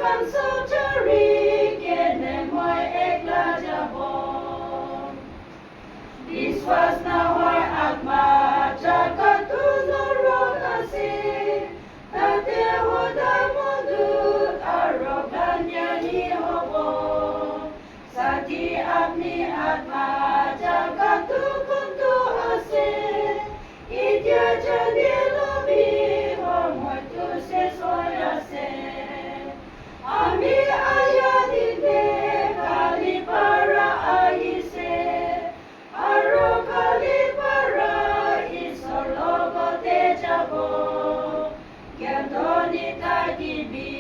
consultory kene moi ekla jabo. This was nawar atma jakatu zorot ase. Tate hoda modut aroganya ni hobo. Sati apni atma jakatu kuntu ase. Idya jadi lobi hormoi tu se soyase. Ami ayadide kali para ayise. Aro kali para isologo te jabo. Gyantoni tagibi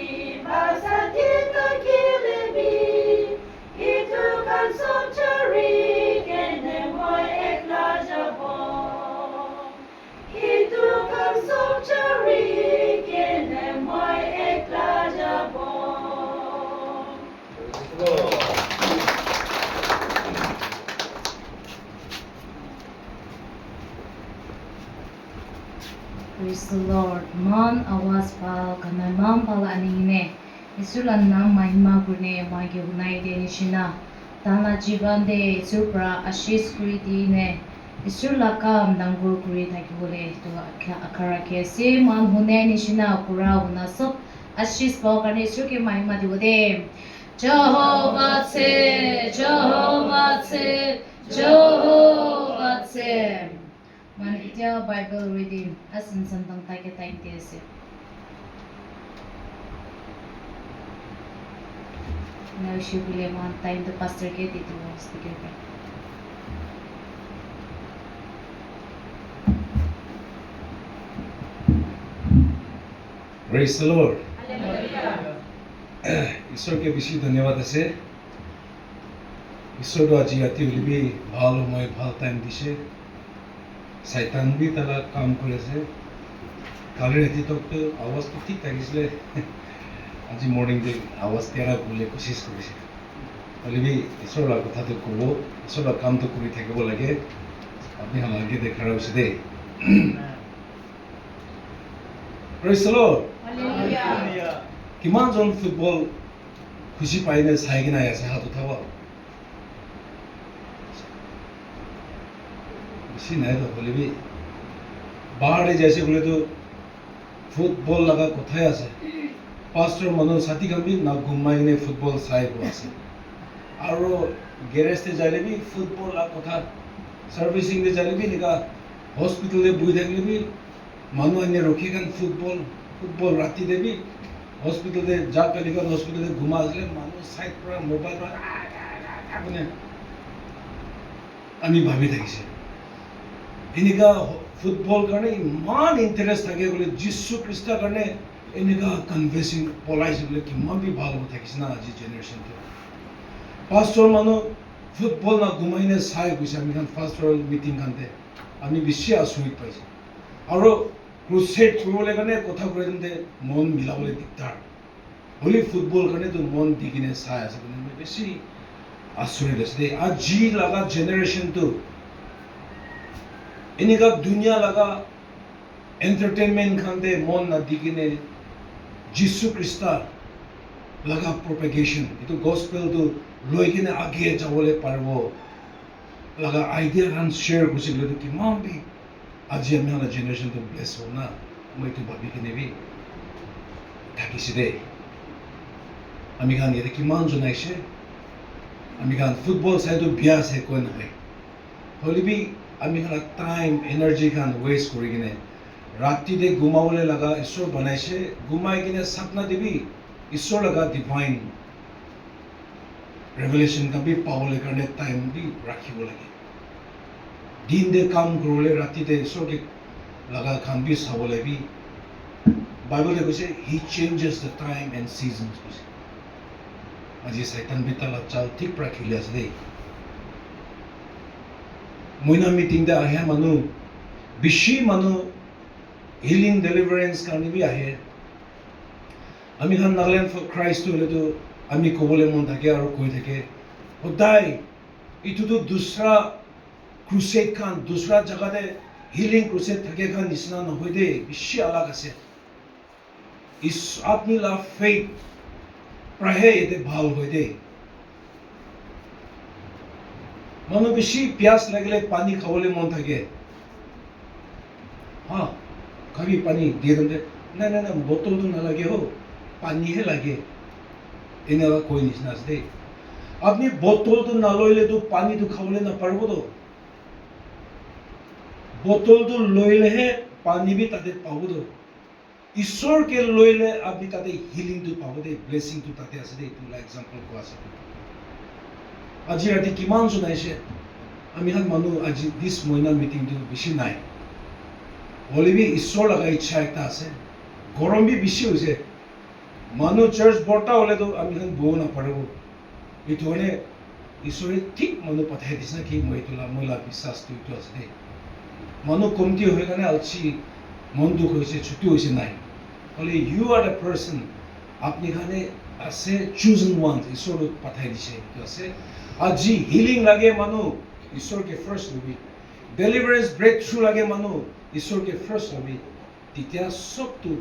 basati tagilebi. Itu kan sanctuary kene moi ekla jabo. Itu kan sanctuary kene moi ekla jabo. Praise the Lord. Man awas pal kanai mam pal anine. Isulan nam mahima gune magi hunai de nishina. Tana jiban de supra ashis kriti ne. Isula kam dangur kuri thaki bole to akara ke se man hunai nishina kura huna sab ashis pal kane suke mahima de bode. Jehovah se, Jehovah se, Jehovah se. Man itya Bible reading asan santang tayo tese. Now she will man time the pastor get it to speaker. Praise the Lord. Hallelujah. ईश्वर के बेसी धन्यवाद আছে ईश्वर আজি ৰাতি হলিবি ভাল সময় ভাল time দিছে শয়তান বি তালা কাম কৰি আছে কালি ৰাতি তকটো আৱাজটো ঠিক থাকিছিলে আজি মৰ্নিং দে আৱাজ তেৰা বলে কোশিশ কৰিছে হলিবি ঈশ্বৰৰ কথাটো ক'ব ঈশ্বৰৰ কামটো কৰি থাকিব লাগে আপুনি হালাকি দেখাৰ হৈছে দে Praise the Lord. Hallelujah. কিমান জন ফুটবল খুশি পাইনে চাই কিনে আছে হাত উঠাব বেশি নাই তো বলিবি বাহারে যাইছে বলে তো ফুটবল লাগা কোথায় আছে পাঁচটার মানুষ সাথী কামি না ঘুমাই কিনে ফুটবল চাই আছে আৰু গেৰেজতে যাইলেবি ফুটবল লাগা কথা সাৰ্ভিসিং দে যাইলেবি নিকা হসপিটালে বই থাকলেবি মানুহ এনে ৰখি কান ফুটবল ৰাতি দেবি হসপিটালে যা কালিকান হসপিটালে ঘুমা আসলে মানুষ সাইড পৰা মোবাইল আপুনি আমি ভাবি থাকিছে এনেকা ফুটবল কাৰণে ইমান ইণ্টাৰেষ্ট থাকে বোলে যীশু খ্ৰীষ্টৰ কাৰণে এনেকা কনভেন্সিং পলাইছে বোলে কিমান বি ভাল হ'ব থাকিছে না আজি জেনেৰেশ্যনটো পাঁচজন মানুহ ফুটবল না ঘুমাইনে চাই গৈছে আমি খান ফাৰ্ষ্টৰ মিটিং খানতে আমি বেছি আচৰিত পাইছে আৰু ক্ৰুচেড কৰিবলৈ কাৰণে কথা কৈ দিওঁতে মন মিলাবলৈ দিগদাৰ হলি ফুটবল কাৰণেতো মন দি কিনে চাই আছে বুলি মই বেছি আচৰিত আছে দেই আজি লগা জেনেৰেশ্যনটো এনেকা দুনিয়া লগা এণ্টাৰটেইনমেণ্ট খানতে মন নাদি কিনে যীশু খ্ৰীষ্ট লগা প্ৰপেগেশ্যন এইটো গস্পেলটো লৈ কিনে আগে যাবলৈ পাৰিব লগা আইডিয়া খান শ্বেয়াৰ কৰিছিলে কিমান বি আজি আমি আমাৰ জেনেৰেশ্যনটো ব্লেছ হ'ল না মই এইটো ভাবি কিনে বি থাকিছে দেই আমি খান ইয়াতে কিমান জনাইছে আমি খান ফুটবল চাইতো বিয়া আছে কৈ নহয় হ'লে বি আমি খান টাইম এনাৰ্জি খান ৱেষ্ট কৰি কিনে ৰাতিতে ঘুমাবলৈ লগা ঈশ্বৰ বনাইছে ঘুমাই কিনে চাপনা দিবি ঈশ্বৰ লগা ডিভাইন ৰেভেলেশ্যন খান বি পাবলৈ কাৰণে টাইম বি ৰাখিব লাগে दिन दे काम करले राति दे सोके लगा खान भी सावले भी बाइबल देखो से he changes the time and seasons आज ये शैतान भी तला चाल ठीक प्रखिले से दे मोइना मीटिंग दे आहे मनु बिशी मनु healing deliverance करने भी आहे आमी खान नागालैंड फॉर क्राइस्ट होले तो आमी कोबले मन থাকে और कोई থাকে होदाय इतु तो दूसरा ক্রুসেড খান दूसरा जगह হিলিং ক্রুসেড থাকে খান নিচিনা নহয় দে বেছি আলাগ আছে ইস আপনি লা ফেইথ প্ৰায়ে এতে ভাল হয় দেই মানুহ বেছি পিয়াস লাগিলে পানী খাবলৈ মন থাকে হা খাবি পানী দিয়ে দিলে নাই নাই নাই বটলটো নালাগে হো পানীহে লাগে এনেকুৱা কৈ নিচিনা আছে দেই আপুনি বটলটো নলইলেতো পানীটো খাবলৈ নাপাৰিবতো বটলটো লইলেহে পানী বি তাতে পাবতো ঈশ্বৰকে লইলে আপুনি তাতে হিলিংটো পাব দেই ব্লেছিংটো তাতে আছে দেই এইটো এক্সাম্পল কোৱা আছে আজি ৰাতি কিমান জনাইছে আমি হাত মানুহ আজি দিছ মহিনা মিটিংটো বেছি নাই হ'লেবি ঈশ্বৰ লগা ইচ্ছা এটা আছে গৰম বি বেছি হৈছে মানুহ চাৰ্চ বৰ্তা হ'লেতো আমি হাত ব'ব নাপাৰিব এইটো মানে ঈশ্বৰে ঠিক মানুহ পঠাই দিছে কি মই এইটো বিশ্বাসটো এইটো আছে দেই মানুহ কমতি হৈ কাৰণে আলচি মন দুখ হৈছে ছুটি হৈছে নাই হ'লে ইউ আৰ দ্য পাৰ্চন আপুনি কাৰণে আছে চুজন ওৱান ঈশ্বৰক পঠাই দিছে এইটো আছে আজি হিলিং লাগে মানুহ ঈশ্বৰকে ফাৰ্ষ্ট ল'বি ডেলিভাৰেঞ্চ ব্ৰেক থ্ৰু লাগে মানুহ ঈশ্বৰকে ফাৰ্ষ্ট ল'বি তেতিয়া চবটো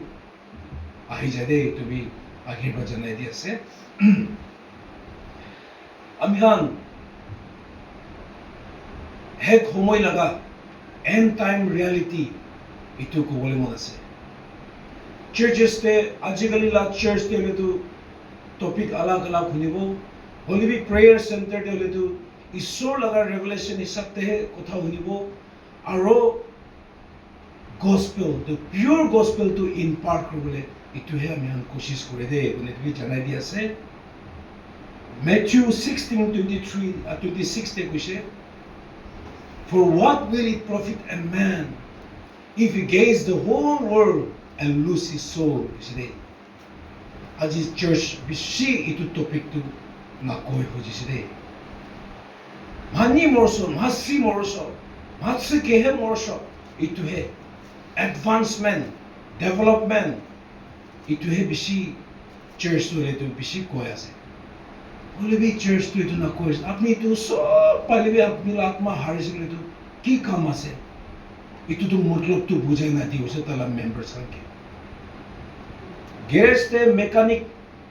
আহি যায় দেই তুমি আশীৰ্বাদ জনাই দি আছে আমি হান শেষ সময় লগা এণ্ড টাইম ৰিয়েলিটি এইটো ক'বলৈ মন আছে চাৰ্চেছতে আজিকালি চাৰ্চতে হ'লেতো টপিক আলাগ আলাগ শুনিব হ'লেবি প্ৰেয়াৰ চেণ্টাৰতে হ'লেতো ঈশ্বৰ লগা ৰেভেলেশ্যন হিচাপতেহে কথা শুনিব আৰু গছপেলটো পিয়ৰ গছপেলটো ইম্পাৰ্ট কৰিবলৈ এইটোহে আমি কোচিছ কৰে দেই মানে তুমি জনাই দি আছে Matthew 16:26 কৈছে For what will it profit a man if he gains the whole world and lose his soul? আজি চাৰ্চ বেছি এইটো টপিকটো নাকৈ খুজিছে দেই মানি মৰছ মাছি মৰছ মাছিকেহে মৰছ এইটোহে এডভান্সমেণ্ট ডেভেলপমেণ্ট এইটোহে বেছি চাৰ্চটো এইটো বেছি কৈ আছে হ'লেবি চাৰ্চটো এইটো নকৈ আপুনি এইটো চব পাৰিবি আপুনি আত্মা হাৰিছিলেতো কি কাম আছে এইটোতো মতলবটো বুজাই নাদি হৈছে তালা মেম্বাৰ্ছ কাকে গেৰেজতে মেকানিক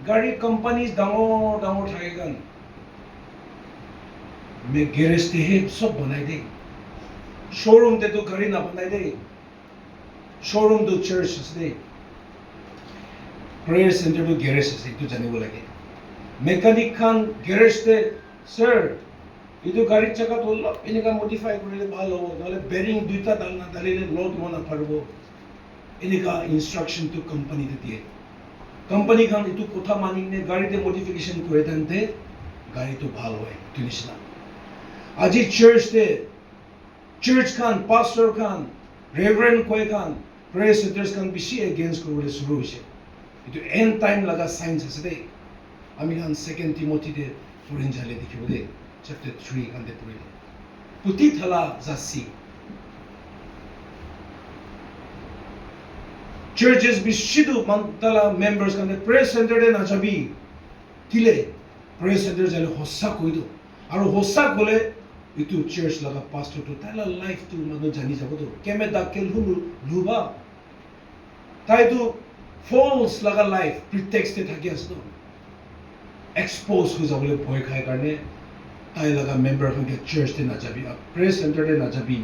গাড়ী কোম্পানী ডাঙৰ ডাঙৰ থাকে গান গেৰেজতেহে চব বনাই দেই শ্ব'ৰুমতেতো গাড়ী নবনাই দেই শ্ব'ৰুমটো চাৰ্চ আছে দেই প্ৰেয়াৰ চেণ্টাৰটো গেৰেজ আছে এইটো জানিব লাগে মেকানিক খান গেৰেজতে ছাৰ এইটো গাড়ীৰ চাকাত অলপ এনেকুৱা মডিফাই কৰিলে ভাল হ'ব নহ'লে বেৰিং দুটা ডাল নাঢালিলে লড হ'ব নাপাৰিব এনেকুৱা ইনষ্ট্ৰাকশ্যনটো কোম্পানীতে দিয়ে কোম্পানী খান এইটো কথা মানি কিনে গাড়ীতে মডিফিকেশ্যন কৰে তেন্তে গাড়ীটো ভাল হয় এইটো নিচিনা আজি চাৰ্চ খান পাষ্টৰ খান ৰেভাৰেণ্ড কৈ খান প্ৰেয়াৰ চেণ্টাৰ্ছ খান বেছি এগেইনষ্ট কৰিবলৈ শুৰু হৈছে এইটো এণ্ড টাইম লগা চাইন্স আছে দেই আমি খান 2 টিমথীতে পঢ়িন যালে দেখিব দেই chapter 3 খানতে পঢ়িলে পুতি থালা যাচি চাৰ্চেছ বেছিটো তালা মেম্বাৰ্ছ খানে প্ৰেয়াৰ চেণ্টাৰতে নাযাবি কিলে প্ৰেয়াৰ চেণ্টাৰ যালে সঁচা কৈ দিওঁ আৰু সঁচা ক'লে এইটো চাৰ্চ লগা পাষ্টৰটো তাইলা লাইফটো মানুহ জানি যাবতো কেমে দাকেল লুবা তাইতো ফলছ লগা লাইফ প্ৰিটেক্সতে থাকি আছো এক্সপ'জ হৈ যাবলৈ ভয় খায় কাৰণে তাই লগা মেম্বাৰখনকে চাৰ্চতে নাযাবি প্ৰেয়াৰ চেণ্টাৰতে নাযাবি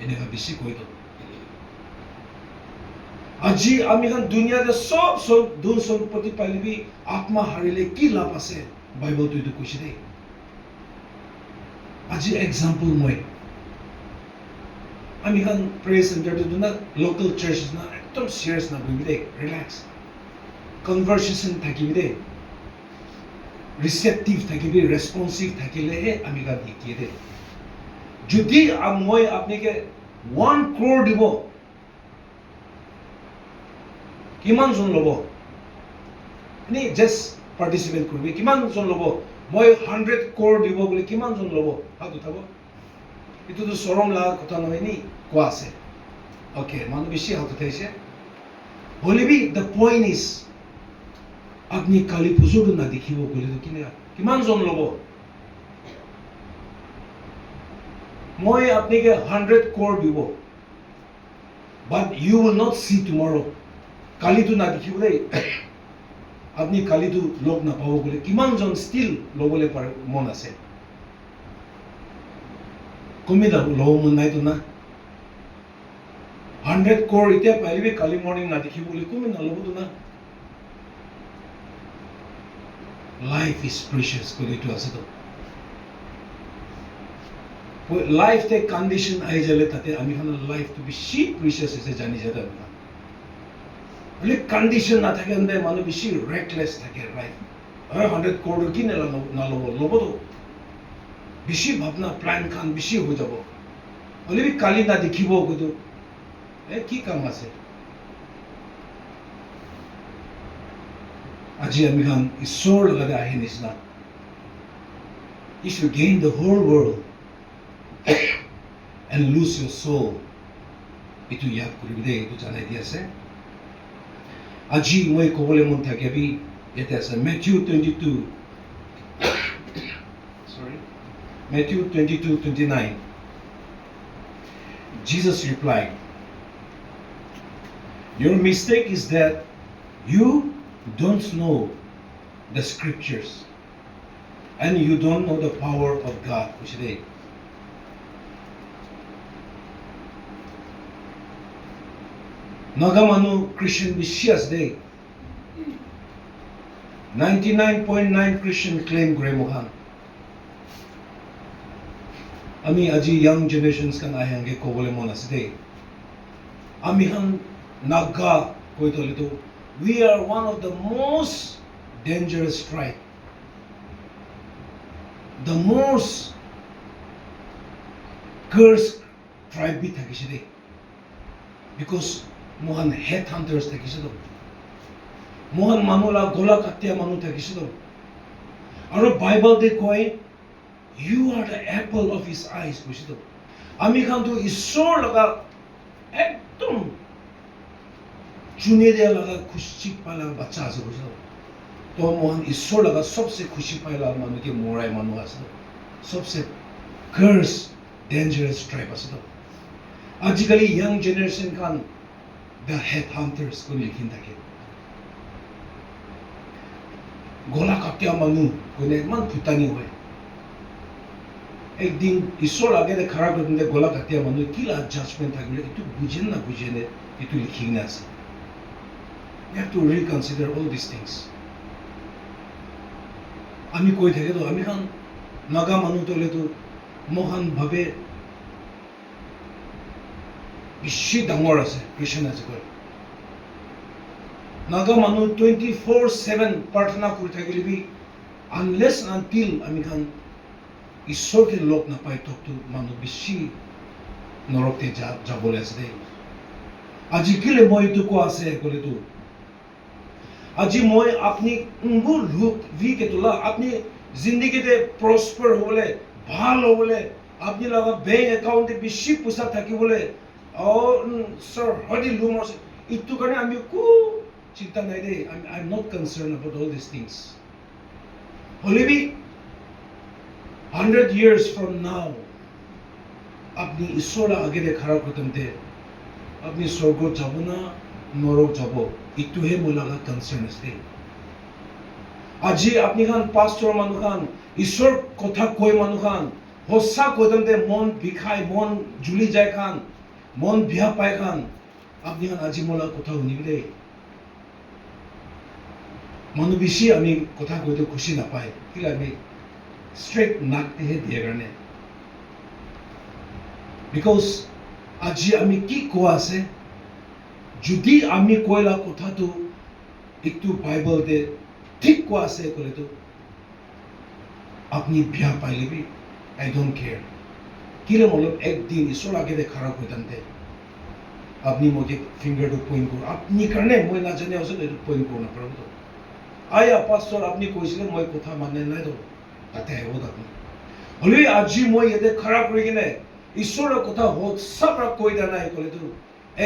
এনেকুৱা বেছি কৈ দিওঁ আজি আমি খান দুনিয়াতে সব ধন সম্পত্তি পাইলিবি আত্মা হাৰিলে কি লাভ আছে বাইবেলটো এইটো কৈছে দেই আজি এক্সাম্পল মই আমি খান প্ৰেয়াৰ চেণ্টাৰটো না লোকেল চাৰ্চেছ না একদম চিৰিয়াছ নাভাবিবি দেই ৰিলেক্স কনভাৰ্চেশ্যন থাকিবি দেই ৰিচেপ্টিভ থাকিবি ৰেছপন্সিভ থাকিলেহে আমি গান শিকিয়ে দেই যদি মই আপোনাকে 1 crore দিব কিমানজন ল'ব আপুনি জাষ্ট পাৰ্টিচিপেট কৰিবি কিমানজন ল'ব মই 100 crore দিব বুলি কিমানজন ল'ব হাত উঠাব এইটোতো চৰম লগা কথা নহয় নি কোৱা আছে অ'কে মানুহ বেছি হাত উঠাইছে হ'লেবি দ্য পইণ্ট ইজ আপুনি কালি পুজোটো নাদেখিব গ'লেতো কিমানজন ল'ব মই আপোনাকে 100 crore দিব but you will not see tomorrow কালিতো নাদেখিব দেই আপনি কালিটো লগ নাপাব বলে কিমানজন ষ্টিল ল'বলৈ পাৰে মন আছে কমি যাব ল'ব মন নাইতো না 100 crore এতিয়া পাৰিবি কালি মৰ্নিং নাদেখিব বুলি কমি নল'বতো না লাইফ ইজ প্ৰিচিয়াছ বুলি এইটো আছে তো লাইফ তে কণ্ডিশ্যন আহি যালে তাতে আমি খান লাইফটো বেছি প্ৰিচিয়াছ আছে জানি যায় আমি খান কণ্ডিশ্যন নাথাকে মানুহ বেছি ৰেকলেছ থাকে লাইফ 100 crore কি নল'ব ল'বতো বেছি ভাৱনা প্লান খান বেছি হৈ যাব হ'লে কালি নাদেখিব কিন্তু কি কাম আছে আজি আমি খান ঈশ্বৰ লগতে আহি নিচিনা if you gain the whole world and lose your soul itu yaad koribi de itu janai di ase আজি মই ক'বলৈ মন থাকে বি ইয়াতে আছে Matthew 22:29 Jesus replied, your mistake is that you don't know the scriptures and you don't know the power of God. Nagamanu Christian Bishias Day 99.9 Christian claim Gremohan. Ami aji young generations kan ahange kobole mon ase de. Ami han naga koitole to we are one of the most dangerous tribe. The most cursed tribe bi thakise de. Because mohan headhunters thakise do. Mohan manula gola katya manu thakise do. Aro Bible de koi you are the apple of his eyes বুঝি তো আমি খান তো ঈশ্বর লগা একদম চুনে দেয়া লগা খুশি পালা বাচ্চা আছে বুঝি তো তো মহান ঈশ্বর লগা সবসে খুশি পাইলা মানুষকে মরাই মানুষ আছে সবসে কার্স ডেঞ্জারাস ট্রাইব আছে তো আজিকালি young generation Khan the head hunters কোন লিখিন থাকে গলা কাটিয়া মানুষ কোনে ইমান ফুটানি হয় একদিন ঈশ্বর আগে খারাপ করে গলা কাটিয়া মানুষ কি জাজমেন্ট থাকলে একটু বুঝেন না বুঝেন একটু লিখি না আছে you have to reconsider all these things আমি কৈ থাকে তো আমি খান নাগা মানুহ তলে তো মহান ভাবে বেছি ডাঙৰ আছে খ্ৰীষ্টান আছে কয় নাগা মানুহ 24/7 প্ৰাৰ্থনা কৰি থাকিলে বি unless until আমি খান ঈশ্বৰকে লগ নাপাই তকটো মানুহ বেছি নৰকতে যাবলৈ আছে দেই আজি কেলে মই এইটো কোৱা আছে ক'লেতো আজি মই আপুনি লোক ভি কেতলা আপুনি জিন্দগীতে প্ৰস্পাৰ হ'বলৈ ভাল হ'বলৈ আপুনি লগা বেংক একাউণ্টে বেছি পইচা থাকিবলৈ স্যাৰ হয়তো লোন আছে এইটো কাৰণে আমি একো চিন্তা নাই দেই I am not concerned about all this things হ'লে বি 100 years from now আপনি ঈশ্বর আগে খারাপ করতে আপনি স্বর্গ যাব না নরক যাব ইটুহে মই লাগা কনসার্ন আছে আজি আপনি খান পাস্টর মানুষ খান ঈশ্বর কথা কই মানুষ খান হসা কইতে মন বিখাই মন জুলি যায় খান মন বিয়া পায় খান আপনি খান আজি মোলা কথা শুনিবি দেই মানুষ বেশি আমি কথা কইতে খুশি নাপায় কি আমি straight naktehe diye karne because aji ami ki koa ase jodi ami koila kotha to ektu bible de thik koa ase kole to apni bia paile bi I don't care kile molob ek din isor age de khara koitante apni moke finger to point kor apni karne moi na jane ase to point korna paro to aya pastor apni koisile moi kotha manne nai to তাতে আহিব আপুনি হ'লে আজি মই ইয়াতে খাৰাপ কৰি কিনে ঈশ্বৰৰ কথা সঁচাকৈ কৈ দিয়া নাই ক'লেতো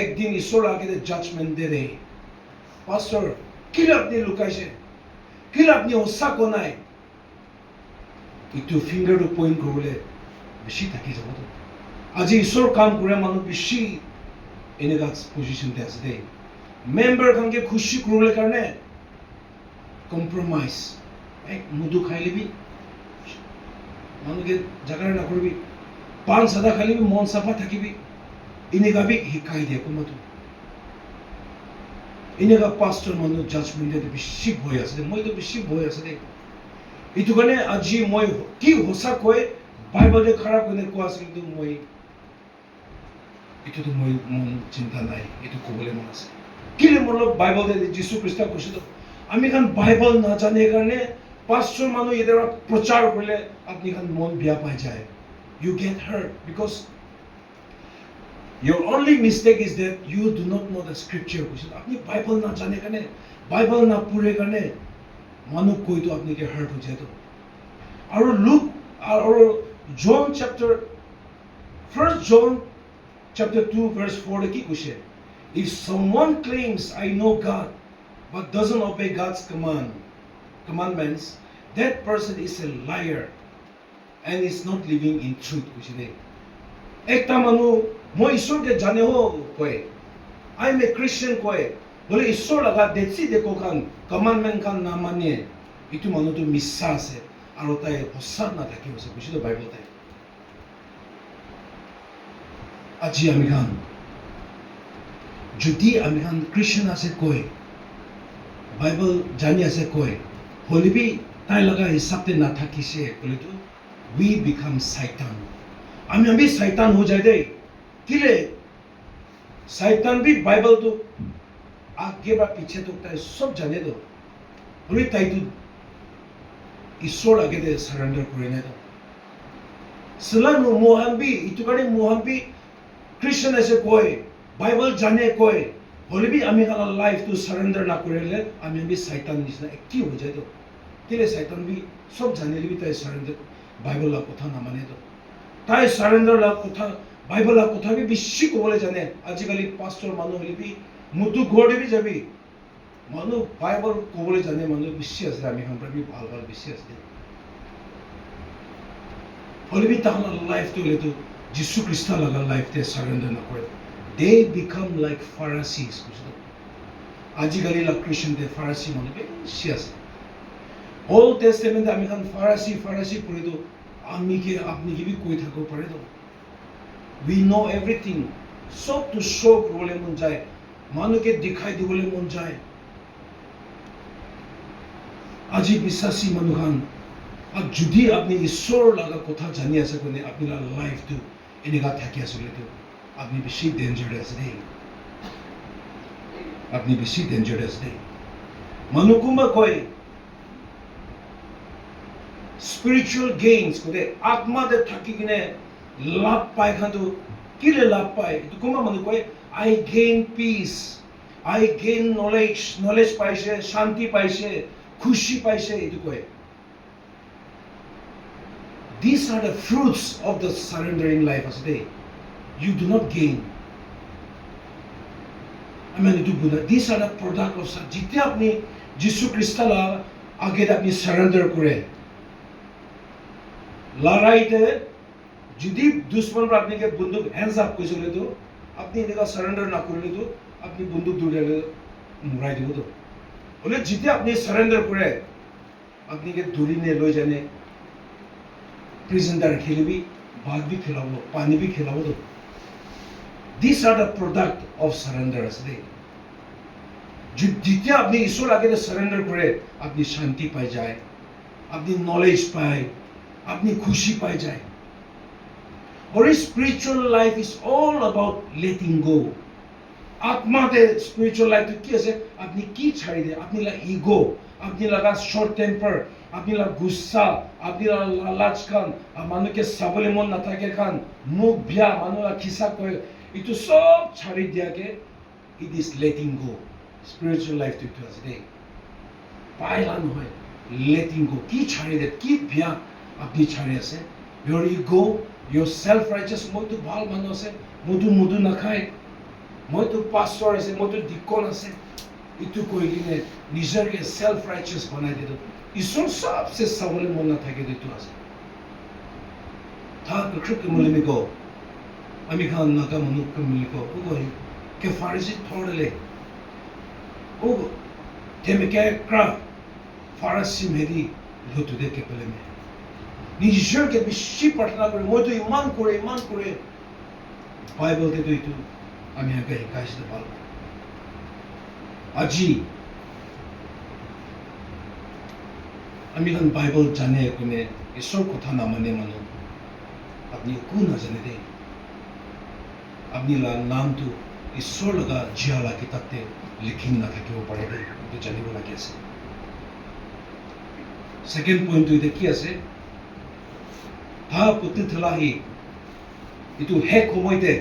একদিন ঈশ্বৰ আগতে জাজমেণ্ট দে দেই পাষ্টৰ কিলে আপুনি লুকাইছে কিলে আপুনি সঁচা কোৱা নাই এইটো ফিংগাৰটো পইণ্ট কৰিবলৈ বেছি থাকি যাবতো আজি ঈশ্বৰ কাম কৰে মানুহ বেছি এনেকুৱা পজিশ্যনতে আছে দেই মেম্বাৰখনকে খুচি কৰিবলৈ কাৰণে কম্প্ৰমাইজ মধু খাই লিবি মানুহকে জাগাৰে নকৰিবি পাণ চাদা খাই লিবি মন চাফা থাকিবি এনেকুৱাবি শিকাই দিয়ে কোনোবাটো এনেকুৱা পাষ্টৰ মানুহ জাজমেণ্টে বেছি ভয় আছে মইতো বেছি ভয় আছে দেই এইটো কাৰণে আজি মই কি সঁচাকৈ বাইবেলে খাৰাপ কৰি কোৱা আছে কিন্তু মই এইটোতো মই মন চিন্তা নাই এইটো ক'বলৈ মন আছে কেলে মোৰ লগত বাইবেল যীশু খ্ৰীষ্টক কৈছিলোঁ আমি খান বাইবেল নাজানে কাৰণে পাঁচশৰ মানুহ এতিয়া প্ৰচাৰ কৰিলে আপুনি খান মন বেয়া পাই যায় you get hurt because your only mistake is that you do not know the scripture কৈছিল আপুনি বাইবেল নাজানে কাৰণে বাইবেল নাপঢ়ে কাৰণে মানুহ কৈতো আপোনাকে হাৰ্ট হৈ যায় আৰু লুক আৰু জন চেপ্টাৰ 1 John chapter 2 verse 4 কি কৈছে if someone claims I know God but doesn't obey God's commandments that person is a liar and is not living in truth কৈছে দেই একটা মানুহ মই ঈশ্বৰকে জানে হ কয় I am a Christian কয় বলে ঈশ্বৰ লগা দেখছি দেখো খান কমাণ্ডমেণ্ট খান না মানে এইটো মানুহটো মিছা আছে আৰু তাই সঁচা নাথাকিব আছে বুজিলো বাইবেল তাই আজি আমি খান যদি আমি খান খ্ৰীষ্টান আছে কয় বাইবেল জানি আছে কয় হলিবি তাই লগা হিচাপে নাথাকিছে বলেতো we become Satan আমি শয়তান হৈ যায় দেই কিলে শয়তান भी बाइबल तो आगे बा पीछे तो ताई सब जाने दो बोले ताई तो ईश्वर आगे दे सरेंडर करे ना तो सलानो मोहम्बी इतु करे मोहम्बी क्रिश्चियन ऐसे कोई बाइबल जाने कोई बोले भी आमी का लाइफ तो सरेंडर ना करे ले आमी भी शैतान निसना एक्टिव हो जाए तो किले शैतान भी सब जाने ले भी ताई सरेंडर बाइबल ला कथा ना माने तो ताई सरेंडर ला कथा বাইবেল কথা বি বেছি ক'বলৈ জানে আজিকালি পাষ্টৰ মানুহ হলি বি মুদু ঘৰতে বি যাবি মানুহ বাইবেল ক'বলৈ জানে মানুহ বেছি আছে আমি এখন বি ভাল ভাল বেছি আছে হলি বি তাহলে লাইফটো হলেতো যীশু খ্ৰীষ্ট লগা লাইফতে সাৰেণ্ডাৰ নকৰে দে বিকাম লাইক ফাৰাচিজ বুঝলো আজিকালি লা খ্ৰীষ্টানতে ফাৰাচী মানুহ বেছি আছে অল্ড টেষ্টামেণ্টে আমি এখন ফাৰাচী পঢ়িতো আমি কি আপনি কি বি কৈ থাকিব পাৰে তো We know everything. सब तो शो बोले मन जाए मानो के दिखाई दे बोले मन जाए আজি বিশ্বাসী মানুষান আর যদি আপনি ঈশ্বর লাগা কথা জানি আছে কোনে আপনি লাইফ তো এনেকা থাকি আসলে তো আপনি বেশি ডেঞ্জারাস দেই আপনি বেশি ডেঞ্জারাস দেই মানুহ কোনবা কয় স্পিরিচুয়াল গেইনস কোনে আত্মাতে থাকি কিনে লাভ পায় খানতো কিলে লাভ পায় এইটো কোনোবা মানুহ কয় আই গেইন পিচ আই গেইন নলেজ পাইছে শান্তি পাইছে খুশি পাইছে এইটো কয় These are the fruits of the surrendering life as they you do not gain I mean these are the product of যেতিয়া আপনি যীশু খ্ৰীষ্টলা আগে আপনি সারেন্ডার করে লড়াইতে যদি দুশ্মন আপনি কে বন্দুক হ্যান্ডস আপ কইছিলে তো আপনি এনেকা সারেন্ডার না করলে তো আপনি বন্দুক দৌড়ালে মুরাই দিব তো বলে যেতিয়া আপনি সারেন্ডার করে আপনি কে দৌড়ি নিয়ে লই জানে প্রেজেন্টার খেলবি ভাত भी खिलाबो पानी भी खिलाबो तो these are the product of surrender আসলে যেতিয়া আপনি ঈশ্বর আগে সারেন্ডার করে আপনি শান্তি পাই যায় আপনি নলেজ পায় আপনি খুশি পাই যায় Or spiritual life is all about letting go. Atmate spiritual life to ki ase apni ki chhari de apni la ego apni la short temper apni la gussa apni la lalach khan manu ke sabole mon na thake khan mukh bya manu la khisa koy itu sob chhari dia ke it is letting go spiritual life to ase de pailan hoy letting go ki chhari de ki bya apni chhari ase your ego your self righteous moi to bhal manu ase mudu na khai মই তো পাস্টর আছে মই তো Deacon আছে ইটু কই কিনে নিজকে self রাইচিয়াস বানাই দিল ঈশ্বর সবসে সাবলে মন না থাকে দিতু আছে তা কৃক মুলিমি গো আমি খান নাকা মনু কমিলি গো ও গই কে ফারিজি থড়লে ও তেমে কে ক্রা ফাৰাচি মেৰি লুটুদে কেপেলে মে নিজৰকে বেছি প্ৰাৰ্থনা কৰে মইতো ইমান কৰে বাইবেলতেতো এইটো আমি আগে শিকাইছিলো ভাল আজি আমি এখন বাইবেল জানে কোনে ঈশ্বৰ কথা নামানে মানুহ আপুনি একো নাজানে দেই আপুনি নামটো ঈশ্বৰ লগা জীয়ালা কিতাপতে লিখি নাথাকিব পাৰে দেই এইটো জানিব লাগি আছে ছেকেণ্ড পইণ্টটো এতিয়া কি আছে ধা পুতি থেলাহি এইটো শেষ সময়তে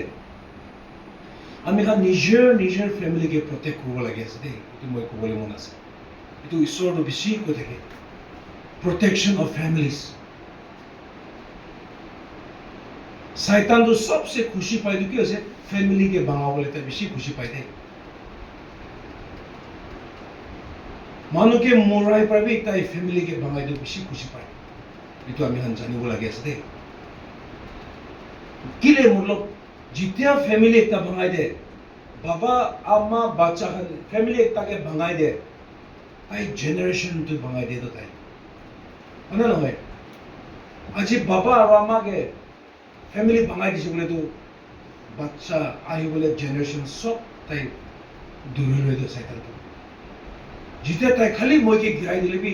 আমি নিজৰ ফেমিলিকে প্ৰটেক্ট কৰিব লাগি আছে দেই এইটো মই ক'বলৈ মন আছে এইটো ঈশ্বৰটো বেছি কৈ থাকে protection of families शैतान तो सबसे खुशी पाए तो क्या फैमिली के बंगाव लेता है बेसी खुशी पाए थे मानो के मोराई पर भी एक फैमिली के बंगाई तो बेसी खुशी पाए ये तो हमें जानी बोला गया से किले मतलब जितना फैमिली एक बंगाई दे बाबा अम्मा बच्चा फैमिली एक के बंगाई दे ताई जनरेशन तो बंगाई दे तो ताई अना ना है আজি बाबा और अम्मा के फैमिली बंगाई दिसे बोले तो बच्चा आई बोले जनरेशन सब ताई दूर ले दो साइकिल तो जिते ताई खाली मोई के गिराई दिले भी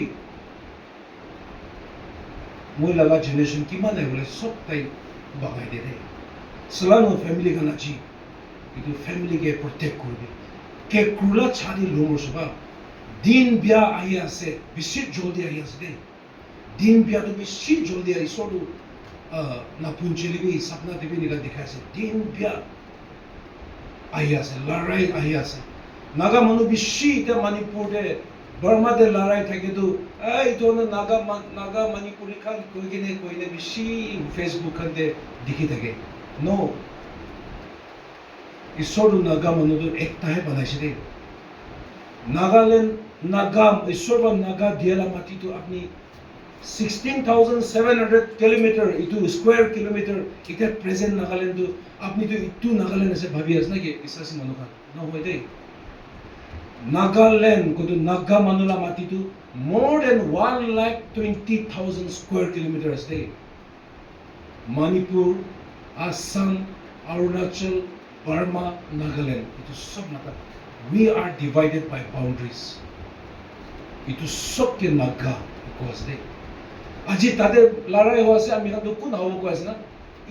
मोई लगा जनरेशन की मान है बोले सब ताई बंगाई दे दे सलानो फैमिली का नाची इतो फैमिली के प्रोटेक्ट कर दे के कुला छाड़ी लोमो सुबह दिन ब्याह आया से बिसित जल्दी आया से दे दिन ब्याह तो बेसी जल्दी आई सोडू ना पुंचली भी सपना देवी निकल दिखा से दिन ब्याह आया से लड़ाई आया से नागा मनु बेसी इतना मणिपुर दे बर्मा दे लड़ाई था कि तो ऐ तो ना नागा मणिपुरी खान कोई ने बेसी फेसबुक खान दे दिखी थके नो इसोडू नागा मनु तो एक ताहे बनाई से दे नागालैंड नागा ईश्वर नागा दियाला माटी तो अपनी 16,700 किलोमीटर इतु स्क्वायर किलोमीटर इतना प्रेजेंट नागालैंड तो अपनी तो इतु नागालैंड ऐसे भाभी है ना कि इस तरह से मनुखा ना होए दे नागालैंड को तो नागा मनुला माटी तो more than 1,20,000 square kilometers दे मणिपुर असम अरुणाचल बर्मा नागालैंड इतु सब Naga we are divided by boundaries इतु सब के नागा को दे আজি তাদের লড়াই হওয়া আছে আমি তো কোন হব কই আছে না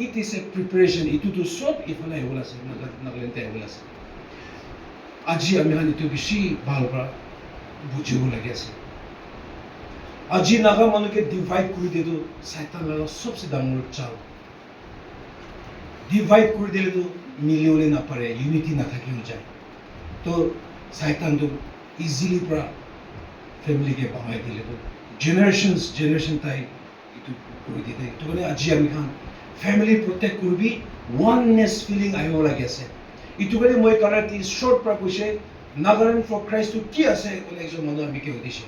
ইট ইজ এ প্রিপারেশন ইটু তো সব ইফালে হল আছে নাগালেন্ডে হল আছে আজি আমি হানি তো বেশি ভালো করা বুঝিব লাগি আছে আজি নাগা মানুষকে ডিভাইড করে দিয়ে তো শয়তান লাগা সবচেয়ে ডাঙর চাল ডিভাইড করে দিলে তো মিলিওলে না পারে ইউনিটি না থাকিও যায় তো শয়তান তো ইজিলি পুরা ফ্যামিলিকে ভাঙাই দিলে তো generation তাই itu কৰি দিতে তো মানে আজি আমি খান ফ্যামিলি প্ৰটেক্ট কৰিবি ওয়াননেস ফিলিং আহিব লাগি আছে ইটো মানে মই কালাৰ টি শৰ্ট পৰা কৈছে নাগালেণ্ড ফৰ ক্ৰাইষ্ট কি আছে কোনে এজন মানুহ আমি কে সুধিছে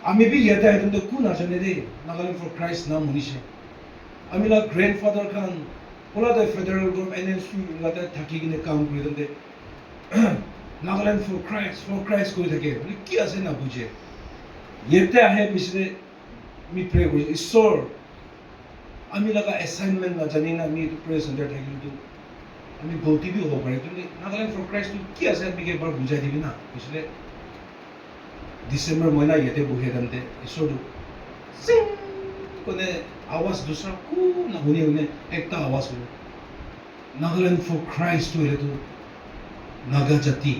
আমি বি ইয়াতে আহিম তো কোন নাজানে দে নাগালেণ্ড ফৰ ক্ৰাইষ্ট নাম শুনিছে আমি লা গ্ৰেণ্ডফাদাৰ খান ওলাতে ফেডাৰেল গভৰ্ণমেণ্ট এনএসপি ওলাতে থাকি কিনে কাম কৰি দে নাগালেণ্ড ফৰ ক্ৰাইষ্ট কৰি থাকে কি আছে না বুঝে येते आहे पिछले मी प्रे करू ईश्वर आम्ही लगा असाइनमेंट ना जानी ना मी तो प्रे संडे ठाकी तो आम्ही गलती भी हो पारे तो नागालैंड फॉर क्राइस्ट तो की আছে আমি একবার বুঝাই দিবি না পিছলে ডিসেম্বর মহিনা येते বুহে দমতে ईश्वर सिंग कोने आवाज दूसरा को ना होने একটা आवाज হলো नागालैंड फॉर क्राइस्ट হলে তো नागा জাতি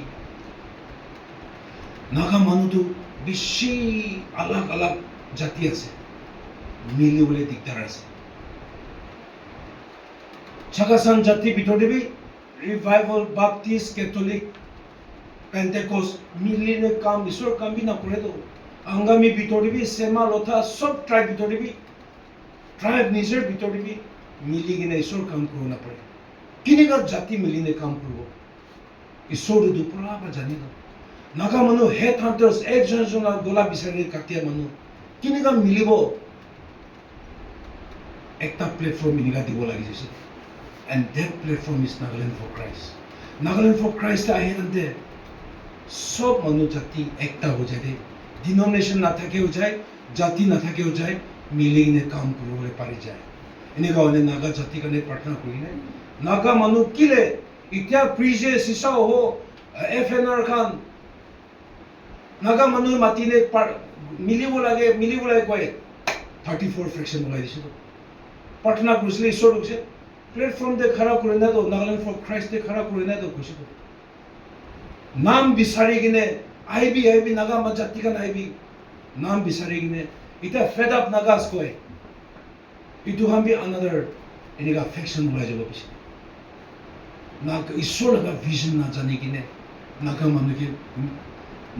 नागा মানুষ তো বেশি আলাগ জাতি আছে মিলিবলে দিগদার আছে ছাগাসান জাতি ভিতরে বি রিভাইভাল বাপটিস্ট ক্যাথলিক পেন্টেকোস্ট মিলিনে কাম ঈশ্বর কাম বি না করে তো আঙ্গামি ভিতরে বি সেমা লথা সব ট্রাইব ভিতরে বি ট্রাইব নিজের ভিতরে বি মিলি কিনে ঈশ্বর কাম করব না পারে কিনেগা জাতি মিলিনে কাম করব ঈশ্বর দুপুরা বা জানি না नागा मनु हेड हंटर्स एक जन गोला बिचारी काटिया मनु किनेगा मिलिब एकटा प्लेटफर्म इनिगा दिबो लागि जैसे and that platform is Nagaland for Christ आहे नंते सब मनु जाति एकटा हो जाते ডিনমিনেশ্যন নাথাকেও যায় জাতি নাথাকেও যায় মিলি কিনে কাম কৰিবলৈ পাৰি যায় এনেকুৱা মানে নাগা জাতিৰ কাৰণে প্ৰাৰ্থনা কৰিলে নাগা মানুহ কিলে এতিয়া প্ৰিজে চিচা হ FNR খান নাগা মানুহ মাতিলে মিলিব লাগে কয় 34 ফ্ৰেকশ্যন ওলাই দিছিলোঁ প্ৰাৰ্থনা কৰিছিলে ঈশ্বৰ কৈছে প্লেটফৰ্ম দে খাৰা কৰি নাই তো নাগালেণ্ড ফৰ খ্ৰাইষ্ট দে খাৰা কৰি নাই তো কৈছিলোঁ নাম বিচাৰি কিনে আহিবি নাগা জাতি খান আহিবি নাম বিচাৰি কিনে এতিয়া ফেড আপ নাগাজ কয় ইটো আমি আনাদাৰ এনেকুৱা ফেকশ্যন ওলাই যাব পিছে ঈশ্বৰ লগা ভিজন নাজানি কিনে নাগা মানুহে